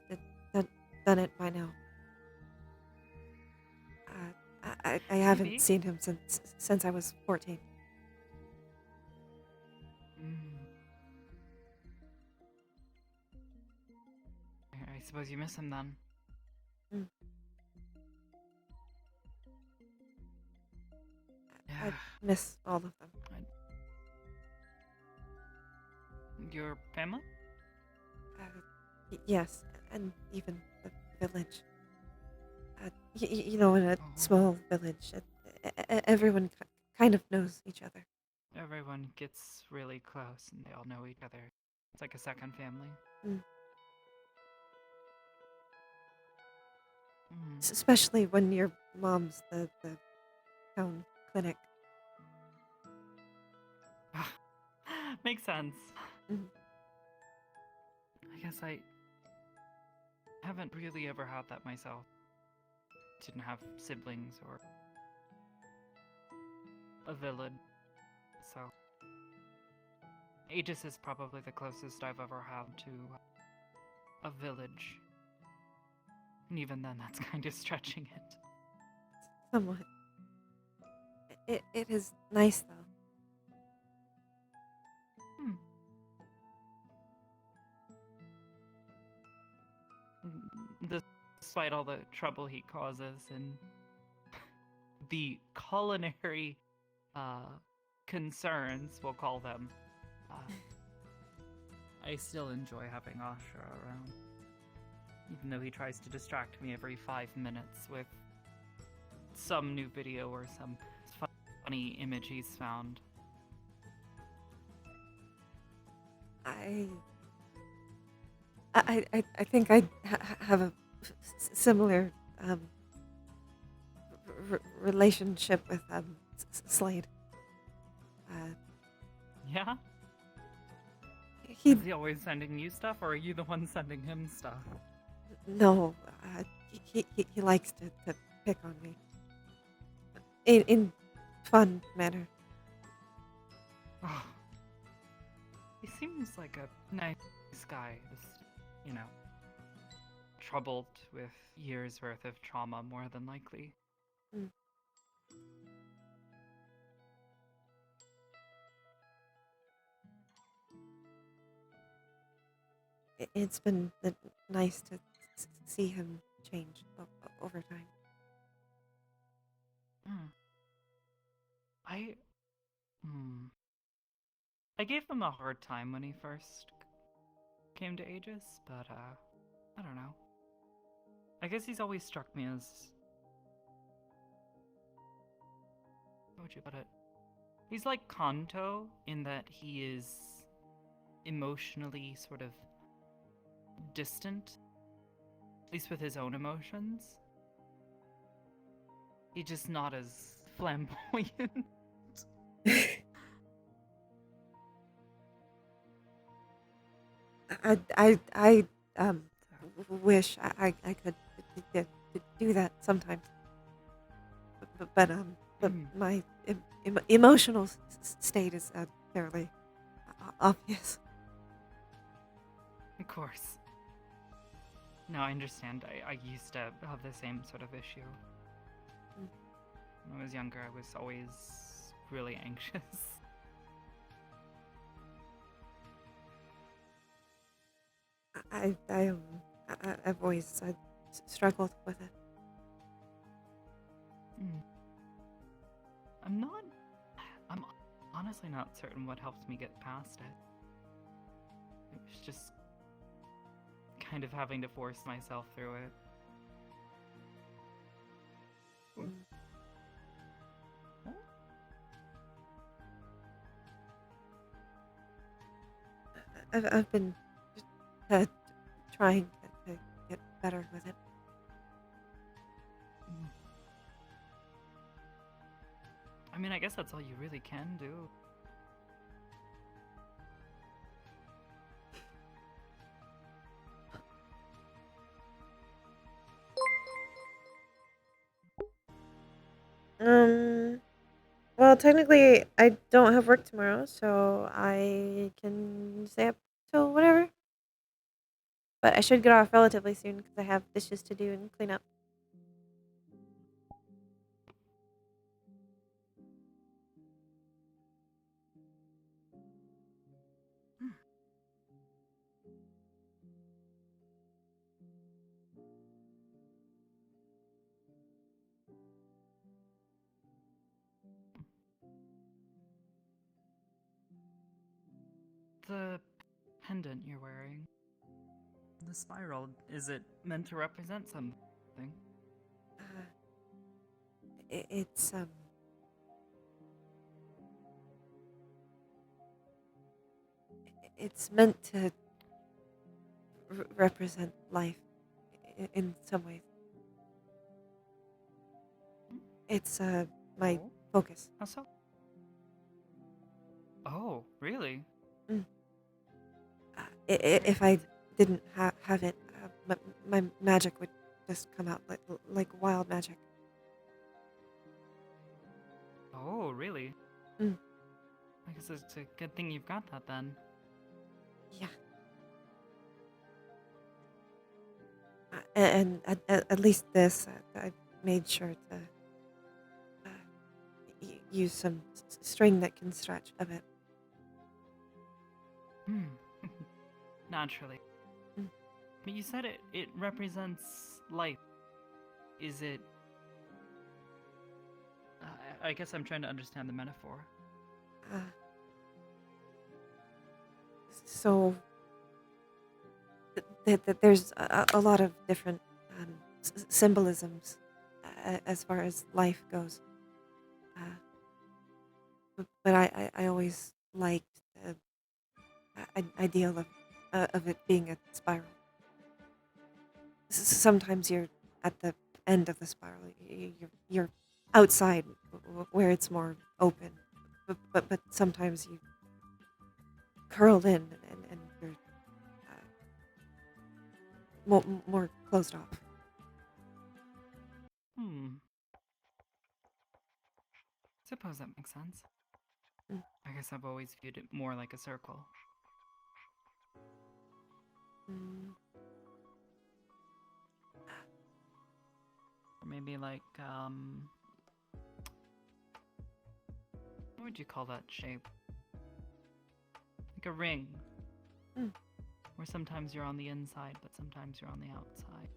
S1: done it by now. I haven't
S2: Maybe.
S1: seen him since I was 14.
S2: I suppose you miss him then.
S1: Mm. I
S2: Yeah.
S1: miss all of them.
S2: Your family?
S1: Yes, and even the village. You know, in a small village, everyone kind of knows each other.
S2: Everyone gets really close and they all know each other. It's like a second family.
S1: Mm.
S2: Mm.
S1: Especially when your mom's the town clinic.
S2: Makes sense.
S1: Mhm.
S2: I guess I haven't really ever had that myself. Didn't have siblings or a village, so Aegis is probably the closest I've ever had to a village. And even then, that's kind of stretching it.
S1: Somewhat. It is nice though.
S2: Despite all the trouble he causes and the culinary concerns, we'll call them, I still enjoy having Ashra around. Even though he tries to distract me every 5 minutes with some new video or some funny image he's found.
S1: I think I have a similar relationship with Slade.
S2: Yeah?
S1: He
S2: Is he always sending you stuff, or are you the one sending him stuff?
S1: no, he likes to pick on me in fun manner.
S2: Oh. He seems like a nice guy, just, you know, troubled with years worth of trauma, more than likely.
S1: Mm. It's been nice to see him change over time.
S2: I I gave him a hard time when he first came to Aegis, but I don't know. I guess he's always struck me as, how would you put it? He's like Kanto in that he is emotionally sort of distant, at least with his own emotions. He's just not as flamboyant.
S1: I wish I could do that sometimes, but my emotional state is fairly obvious.
S2: Of course. No, I understand. I used to have the same sort of issue. When I was younger, I was always really anxious.
S1: I've always struggled with it.
S2: I'm honestly not certain what helped me get past it. It was just kind of having to force myself through it.
S1: I've been trying to get better with it.
S2: I mean, I guess that's all you really can do.
S1: Well, technically, I don't have work tomorrow, so I can stay up till whatever. But I should get off relatively soon because I have dishes to do and clean up.
S2: The pendant you're wearing, the spiral, is it meant to represent something?
S1: It's it's meant to represent life in some ways. It's my focus.
S2: How so? Oh, really?
S1: If I didn't have it, my magic would just come out like wild magic.
S2: Oh, really?
S1: Mm.
S2: I guess it's a good thing you've got that then.
S1: Yeah. And at least this, I made sure to use some string that can stretch a bit.
S2: Naturally. But you said it represents life. Is it... I guess I'm trying to understand the metaphor.
S1: So there's a lot of different symbolisms as far as life goes. But I always liked the ideal of it being a spiral. Sometimes you're at the end of the spiral. You're outside where it's more open, but sometimes you curled in and you're more closed off.
S2: Suppose that makes sense.
S1: Mm.
S2: I guess I've always viewed it more like a circle. Or maybe like, what would you call that shape? Like a ring. Where sometimes you're on the inside, but sometimes you're on the outside.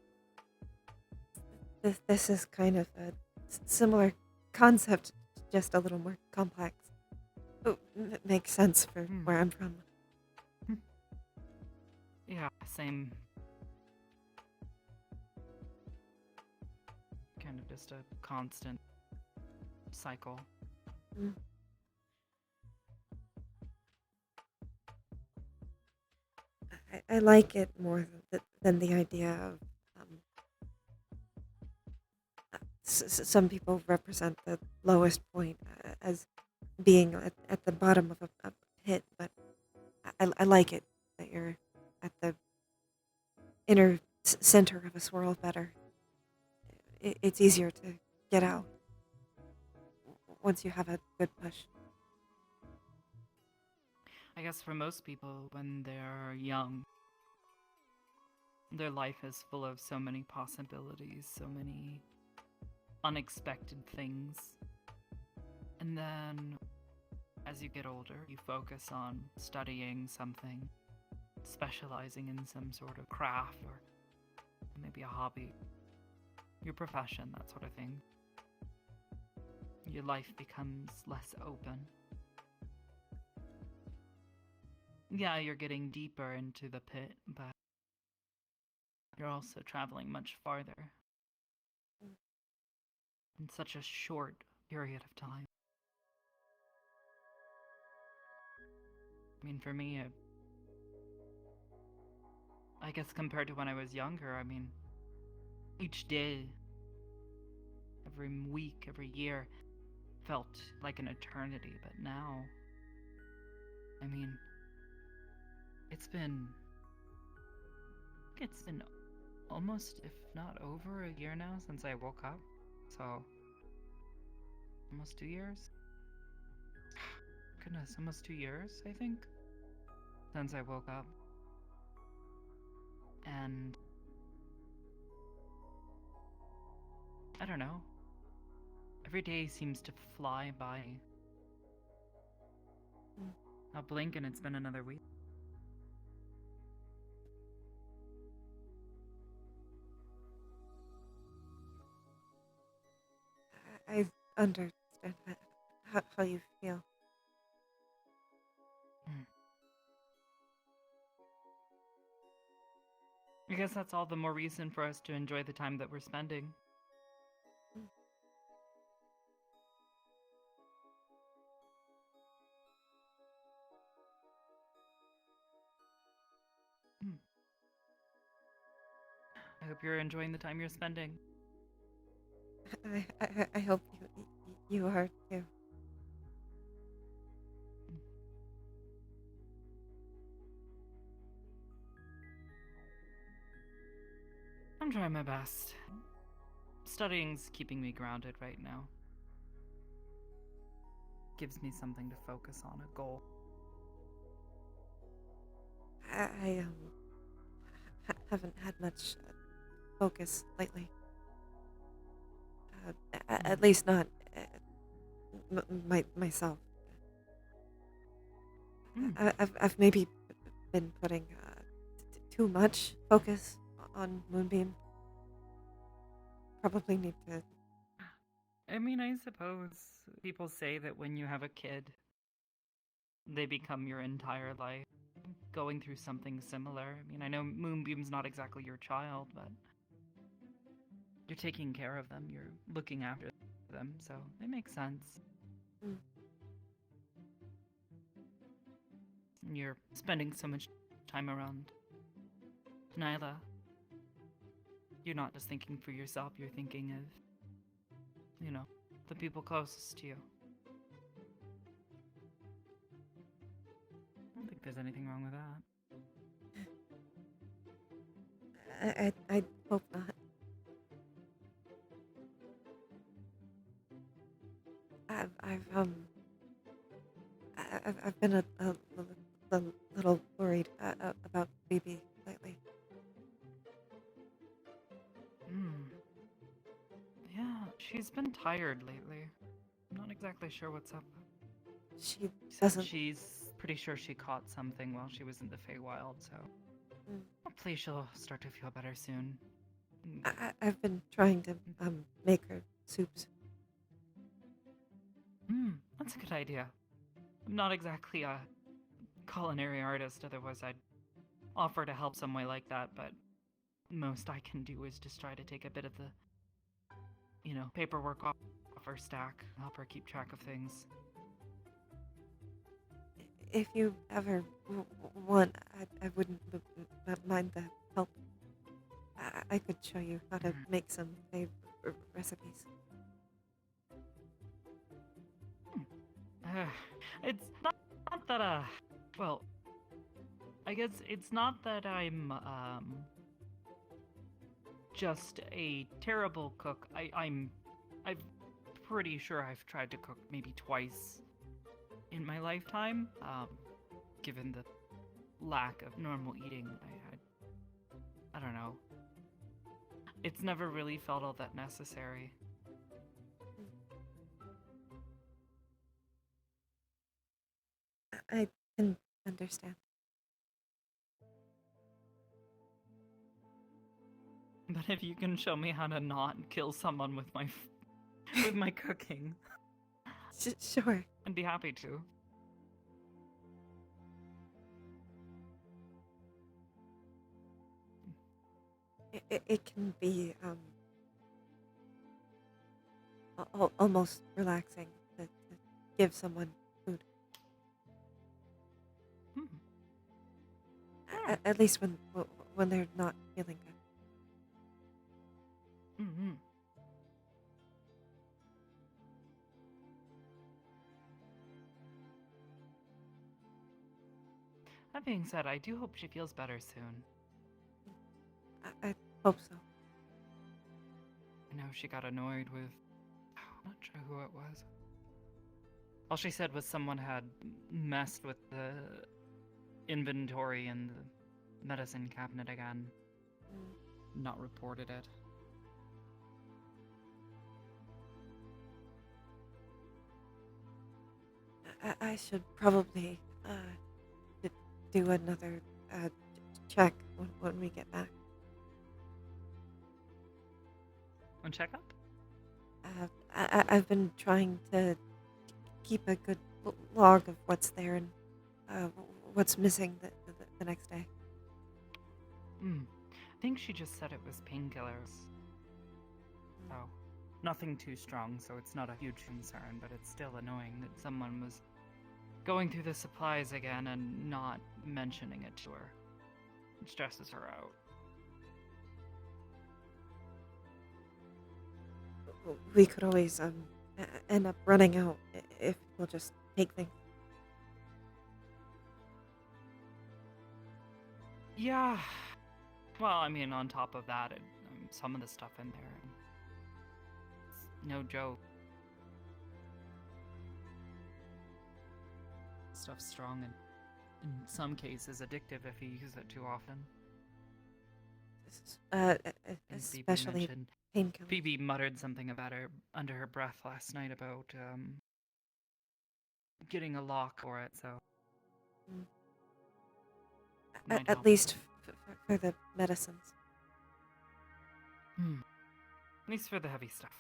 S1: This is kind of a similar concept, just a little more complex. Oh, makes sense for where I'm from.
S2: Yeah, same. Kind of just a constant cycle.
S1: I like it more than the idea of some people represent the lowest point as being at the bottom of a pit, but I like it that you're at the inner center of a swirl better. It's easier to get out once you have a good push.
S2: I guess for most people, when they're young, their life is full of so many possibilities, so many unexpected things. And then as you get older, you focus on studying something, specializing in some sort of craft or maybe a hobby, your profession, that sort of thing. Your life becomes less open. Yeah, you're getting deeper into the pit, but you're also traveling much farther in such a short period of time. I mean, for me, I guess compared to when I was younger, I mean, each day, every week, every year felt like an eternity, but now, I mean, it's been almost, if not over a year now since I woke up. So, almost 2 years? Goodness, almost 2 years, I think, since I woke up. And I don't know. Every day seems to fly by. I'll blink and it's been another week.
S1: I understand how you feel.
S2: I guess that's all the more reason for us to enjoy the time that we're spending. I hope you're enjoying the time you're spending.
S1: I hope you are too.
S2: I'm trying my best. Studying's keeping me grounded right now. Gives me something to focus on, a goal.
S1: I haven't had much focus lately. At least not myself. I've maybe been putting too much focus on Moonbeam. Probably need to.
S2: I mean, I suppose people say that when you have a kid, they become your entire life. Going through something similar. I mean, I know Moonbeam's not exactly your child, but you're taking care of them, you're looking after them, so it makes sense.
S1: Mm.
S2: You're spending so much time around Nyla. You're not just thinking for yourself, you're thinking of, the people closest to you. I don't think there's anything wrong with that.
S1: I hope not. I've been a little worried about Phoebe lately.
S2: Yeah, she's been tired lately. I'm not exactly sure what's up.
S1: She doesn't.
S2: She's pretty sure she caught something while she was in the Feywild, so hopefully she'll start to feel better soon.
S1: I've been trying to make her soups.
S2: That's a good idea. I'm not exactly a culinary artist, otherwise I'd offer to help some way like that, but most I can do is just try to take a bit of the, paperwork off her stack, help her keep track of things.
S1: If you ever want, I wouldn't not mind the help. I could show you how to make some recipes.
S2: It's not that, well, I guess it's not that I'm, just a terrible cook. I'm pretty sure I've tried to cook maybe twice in my lifetime, given the lack of normal eating I had. I don't know. It's never really felt all that necessary.
S1: I can understand.
S2: But if you can show me how to not kill someone with my with my cooking,
S1: Sure.
S2: I'd be happy to.
S1: It can be almost relaxing to give someone food.
S2: Hmm.
S1: At least when they're not feeling good.
S2: Mm-hmm. That being said, I do hope she feels better soon.
S1: I hope so.
S2: I know she got annoyed with... I'm not sure who it was. All she said was someone had messed with the inventory in the medicine cabinet again. Not reported it.
S1: I should probably do another check when we get back.
S2: One checkup?
S1: I've been trying to keep a good log of what's there and what's missing the next day.
S2: I think she just said it was painkillers. So, nothing too strong, so it's not a huge concern, but it's still annoying that someone was going through the supplies again and not mentioning it to her. It stresses her out.
S1: We could always end up running out if we'll just take things.
S2: Yeah. Well, I mean, on top of that, some of the stuff in there, it's no joke. Stuff's strong and, in some cases, addictive if you use it too often. And
S1: Especially painkillers.
S2: Phoebe muttered something about her under her breath last night about getting a lock for it. So might
S1: At
S2: help.
S1: least for the medicines.
S2: At least for the heavy stuff.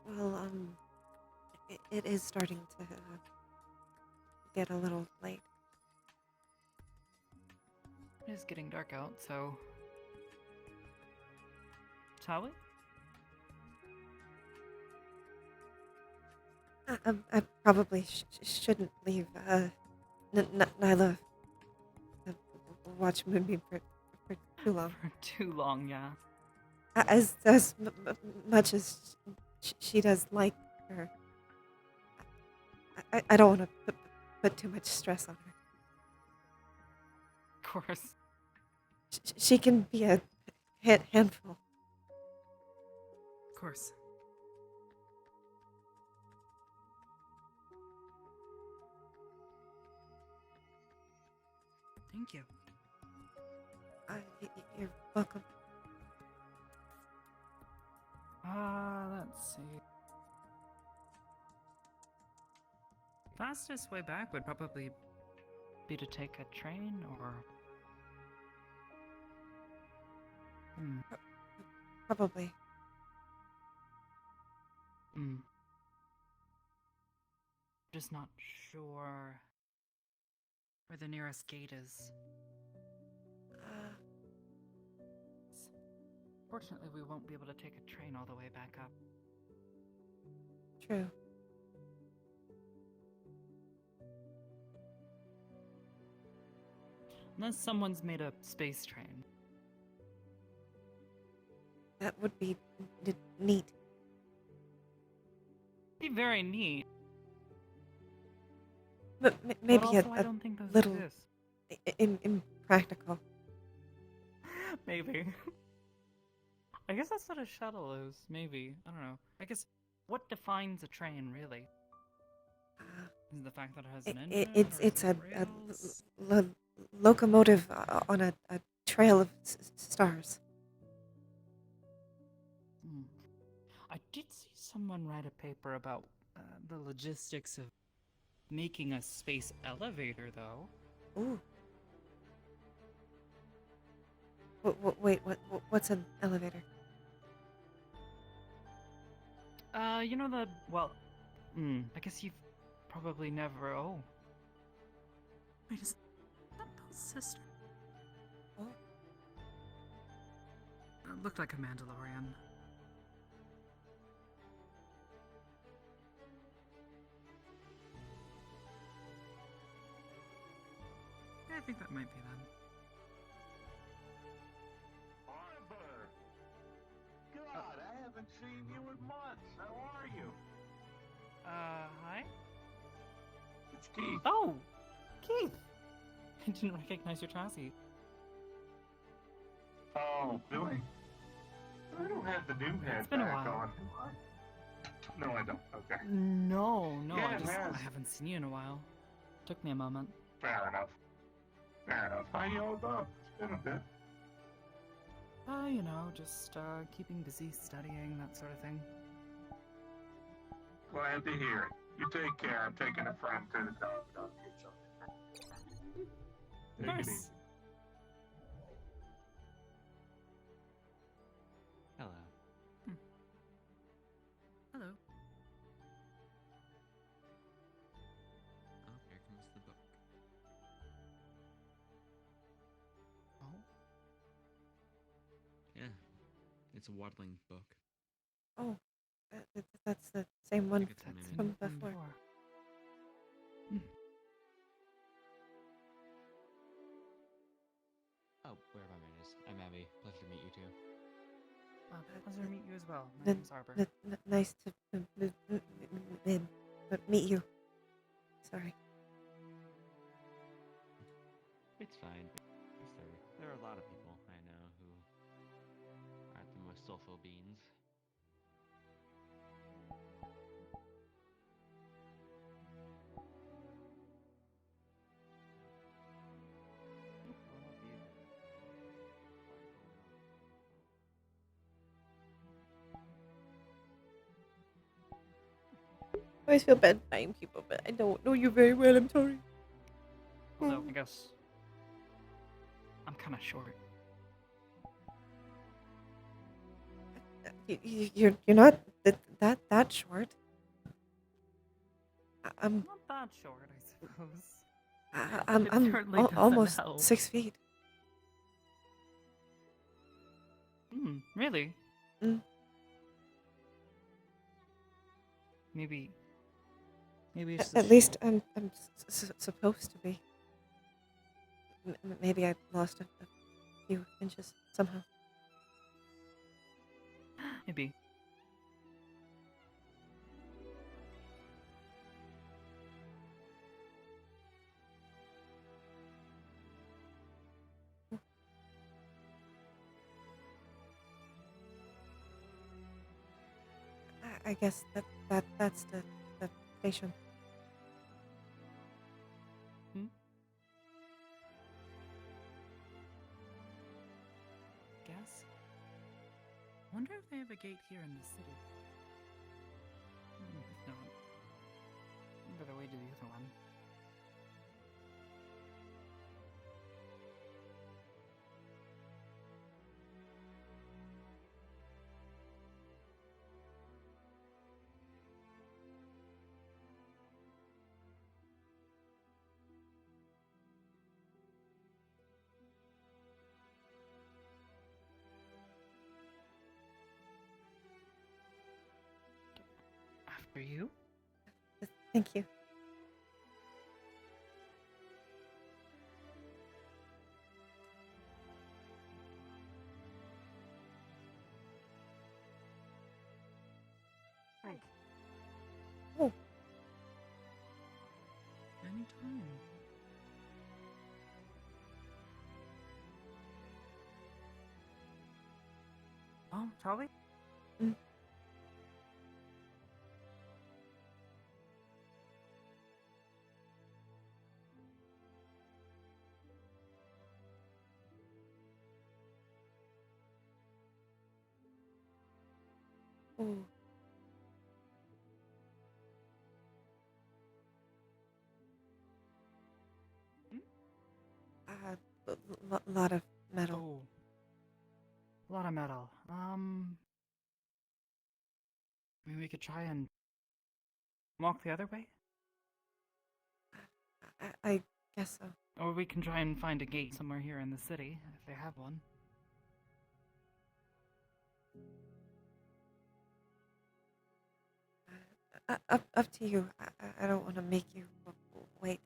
S1: Well, it is starting to get a little late.
S2: It is getting dark out, so shall we?
S1: I probably shouldn't leave Nyla watch movie for too long.
S2: For too long, yeah.
S1: As much as she does like her, I don't want to put too much stress on her.
S2: Of course.
S1: She can be a handful.
S5: Of course. Thank you.
S1: You're welcome.
S5: Let's see. Fastest way back would probably
S2: Be to take a train or
S1: Probably.
S2: Hmm. Just not sure where the nearest gate is. Fortunately, we won't be able to take a train all the way back up.
S1: True.
S2: Unless someone's made a space train.
S1: That would be neat.
S2: Be very neat.
S1: But maybe
S2: but also, I don't think those
S1: little
S2: exist.
S1: impractical.
S2: Maybe. I guess that's what a shuttle is. Maybe. I don't know. I guess what defines a train, really? Is the fact that it has an engine?
S1: It's
S2: or is
S1: a
S2: it rails?
S1: locomotive on a trail of stars.
S2: Hmm. I did see someone write a paper about the logistics of making a space elevator, though.
S1: Ooh. Wait, what's an elevator?
S2: You know I guess you've probably never. Oh.
S5: Wait, is that Bill's sister?
S1: Oh.
S5: Looked like a Mandalorian. Yeah, I think that might be them.
S7: Oliver! God, I haven't seen you in months. How are you?
S2: Hi?
S7: It's Keith.
S2: Oh! Keith! I didn't recognize your chassis.
S7: Oh, really? I don't have the new head
S2: It's been a
S7: back
S2: while.
S7: on. No, I don't. Okay.
S2: No,
S7: Yeah,
S2: I
S7: it
S2: just
S7: has.
S2: I haven't seen you in a while. Took me a moment.
S7: Fair enough. Fair enough. How you all up? It's been a bit.
S2: Just keeping busy, studying, that sort of thing.
S7: Glad to hear it. You take care. I'm taking a friend to the dog doctor or something. Take it
S2: Nice.
S7: easy.
S9: Hello.
S5: Hello.
S9: Oh, here comes the book.
S2: Oh.
S9: Yeah, it's a waddling book.
S1: Oh, that's the same one
S9: think it's
S1: that's
S9: one
S1: from before.
S9: Oh, where are my manners? I'm Abby. Pleasure to meet you too.
S2: Pleasure to meet you as well. My
S1: N-
S2: name's Arbor.
S1: Nice to meet you. Sorry.
S9: It's fine. There are a lot of people I know who aren't the most soulful beings.
S1: I always feel bad buying people, but I don't know you very well. I'm sorry.
S2: Although, I guess I'm kind of short.
S1: You're not that short. I'm
S2: Not that short, I suppose.
S1: I'm
S2: It
S1: I'm
S2: certainly doesn't
S1: almost
S2: help.
S1: 6 feet.
S2: Really?
S1: Mm.
S2: Maybe it's the
S1: At least I'm supposed to be. Maybe I lost a few inches somehow.
S2: Maybe.
S1: I guess that's the station.
S2: Guess.
S5: Wonder if they have a gate here in the city.
S2: If not, better way to the other one. For you?
S1: Thank you.
S6: Front.
S1: Oh,
S5: Anytime. Oh, shall we?
S1: mm, oh. Lot of metal.
S2: Oh. A lot of metal. I mean, we could try and walk the other way?
S1: I guess so.
S2: Or we can try and find a gate somewhere here in the city, if they have one.
S1: Up to you. I don't want to make you wait.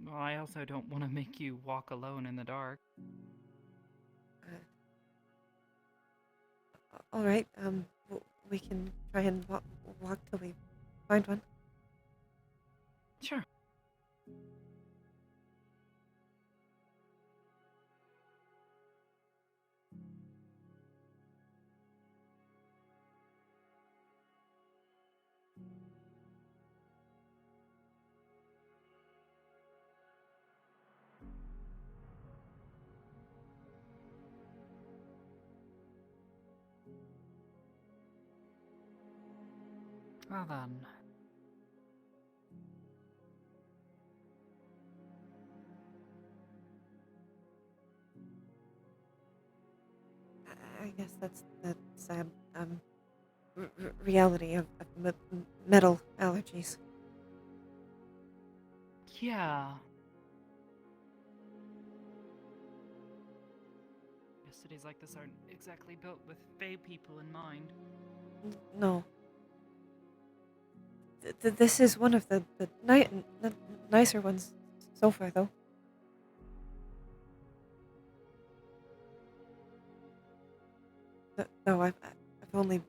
S2: Well, I also don't want to make you walk alone in the dark.
S1: Uh, all right. We can try and walk till we find one.
S2: Sure. Well then.
S1: I guess that's the sad reality of metal allergies.
S2: Yeah. Cities like this aren't exactly built with Fae people in mind.
S1: No. This is one of the nicer ones so far, though. Though I've only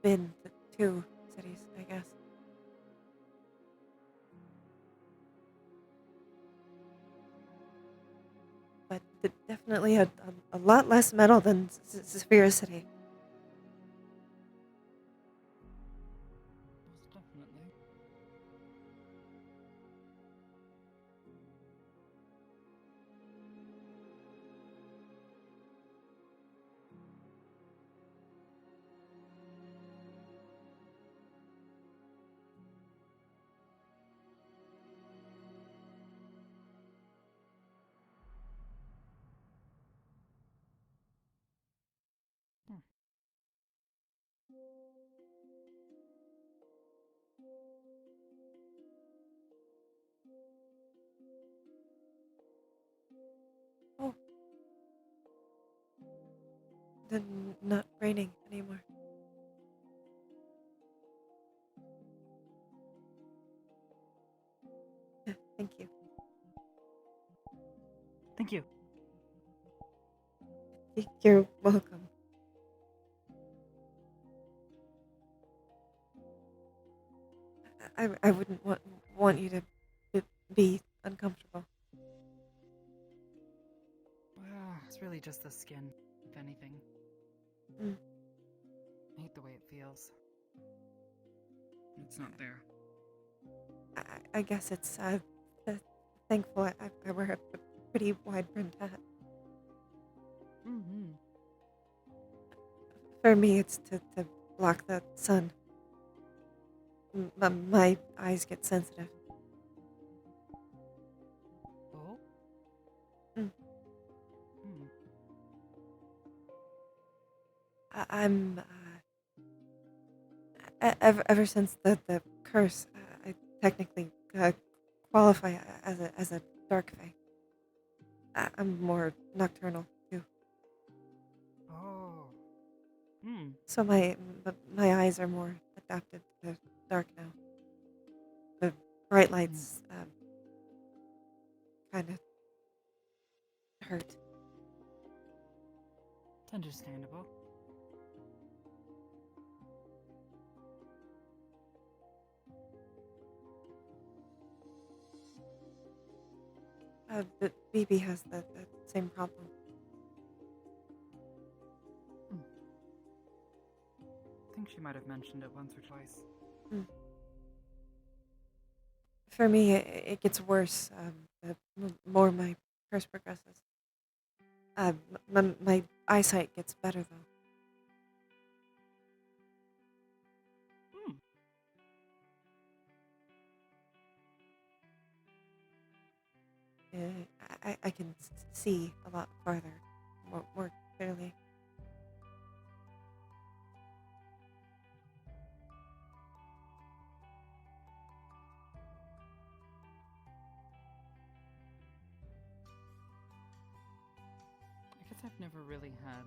S1: been to 2 cities, I guess. But definitely a lot less metal than Sphere City.
S2: Most definitely. Hmm.
S1: Oh, then not raining anymore. Yeah, thank you.
S2: Thank you.
S1: You're welcome. I wouldn't want you to be uncomfortable.
S2: Well, it's really just the skin, if anything.
S1: Mm.
S2: I hate the way it feels. It's not there.
S1: I guess it's thankful I wear a pretty wide brimmed hat.
S2: Mm-hmm.
S1: For me, it's to block the sun. My eyes get sensitive.
S2: Oh?
S1: Mm.
S2: Hmm.
S1: I'm ever since the curse, I technically qualify as a dark fae. I'm more nocturnal too,
S2: Oh. Hmm.
S1: so my eyes are more adapted to dark now. The bright lights kind of hurt.
S2: It's understandable.
S1: But BB has that same problem.
S2: I think she might have mentioned it once or twice.
S1: For me, it gets worse the more my curse progresses. My eyesight gets better, though. I can see a lot farther, more clearly.
S2: I guess I've never really had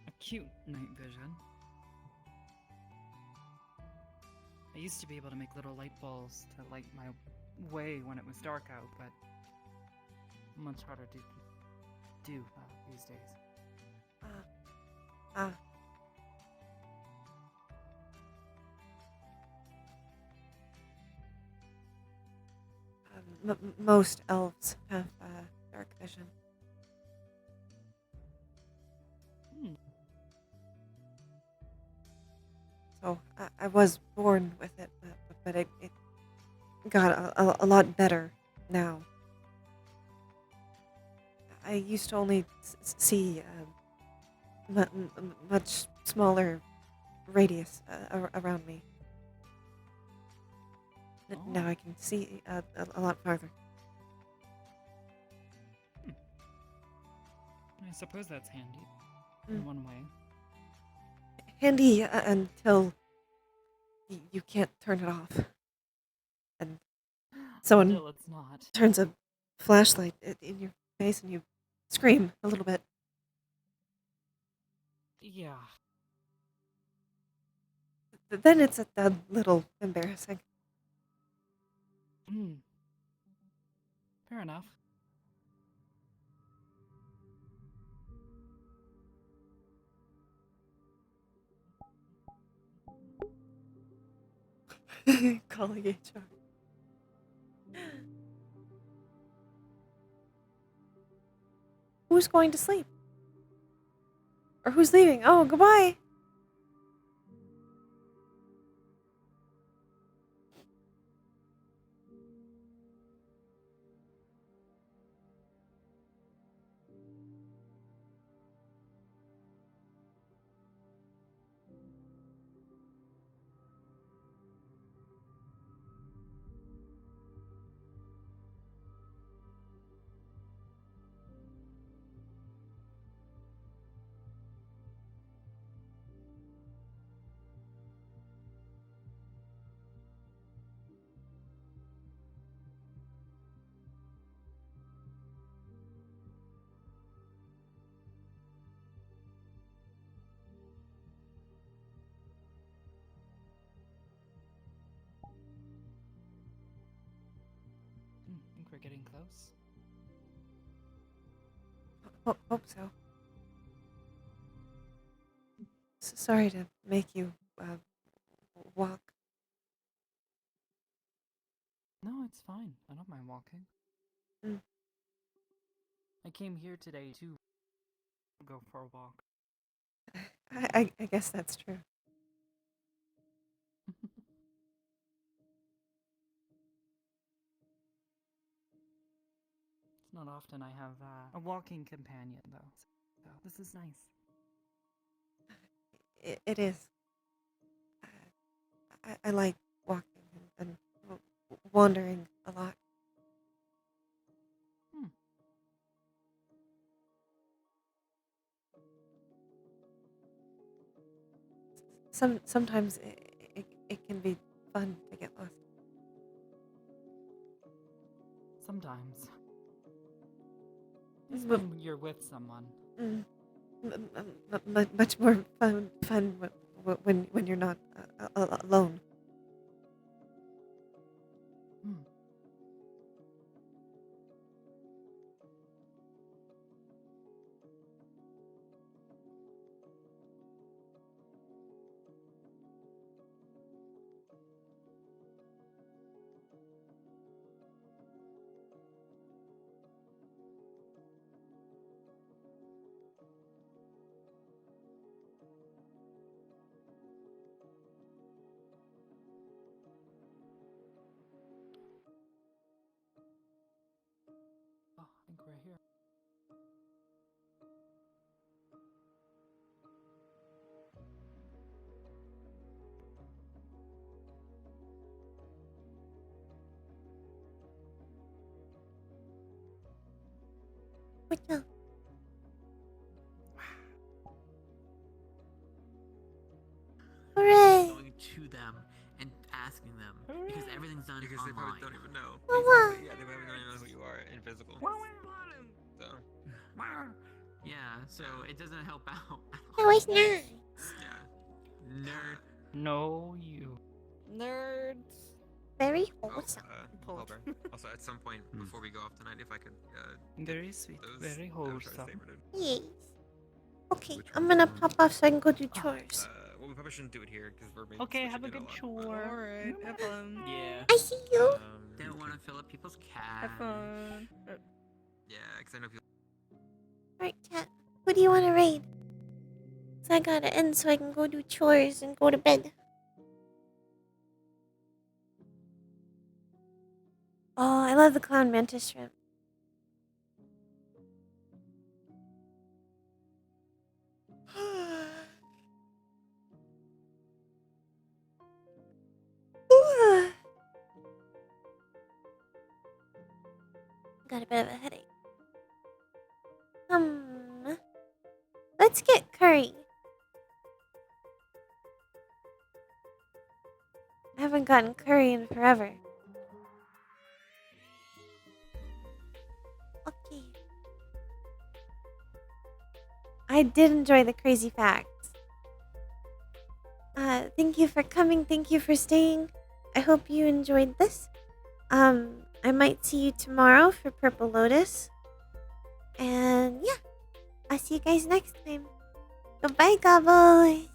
S2: acute night vision. I used to be able to make little light balls to light my way when it was dark out, but much harder to do these days.
S1: Most elves have dark vision. So I was born with it, but it got a lot better now. I used to only see much smaller radius around me. Now I can see a lot farther.
S2: I suppose that's handy in one way.
S1: Handy until you can't turn it off. And someone
S2: Until it's not.
S1: turns a flashlight in your face and you scream a little bit.
S2: Yeah.
S1: Then it's a little embarrassing.
S2: Fair enough.
S1: Calling HR. Who's going to sleep? Or who's leaving? Oh, goodbye.
S2: Think we're getting close?
S1: Hope so. Sorry to make you walk.
S2: No, it's fine. I don't mind walking. I came here today to go for a walk.
S1: I guess that's true.
S2: It's not often I have a walking companion, though. So this is nice.
S1: It is. I like walking and wandering a lot. Sometimes it can be fun to get lost.
S2: Sometimes. Just when you're with someone.
S1: Much more fun when you're not alone.
S5: Hmm. Oh, I think we're here.
S1: What the? Hooray!
S10: Going to them and asking them because everything's done
S9: Because they probably
S10: online.
S9: don't even know.
S1: Mama.
S9: Exactly. Yeah, they probably don't even know who you are in physical. So,
S10: Yeah, so it doesn't help out.
S1: That was nice.
S9: yeah.
S10: Nerd.
S2: No, you.
S1: Nerds. Very
S9: Oh,
S1: wholesome.
S9: Wilbur. Also, at some point before we go off tonight, if I could,
S2: Very sweet.
S9: those,
S2: Very
S9: I would try to
S2: wholesome.
S9: stay renewed.
S1: Yes. Okay,
S9: Which
S1: I'm
S9: one's
S1: gonna
S9: the
S1: pop off so I can go do chores.
S9: Well, we probably shouldn't do it here because we're making.
S2: Okay, have a good chore.
S5: Alright, have fun.
S10: Yeah.
S1: I see you.
S10: Don't want to fill up people's cash.
S5: Have fun.
S9: Yeah, because I know people.
S1: Alright, cat. Who do you want to raid? So I gotta end so I can go do chores and go to bed. Oh, I love the clown mantis shrimp. Got a bit of a headache. Let's get curry. I haven't gotten curry in forever. Okay. I did enjoy the crazy facts. Thank you for coming. Thank you for staying. I hope you enjoyed this. I might see you tomorrow for Purple Lotus. And yeah, I'll see you guys next time. Goodbye, gobbles.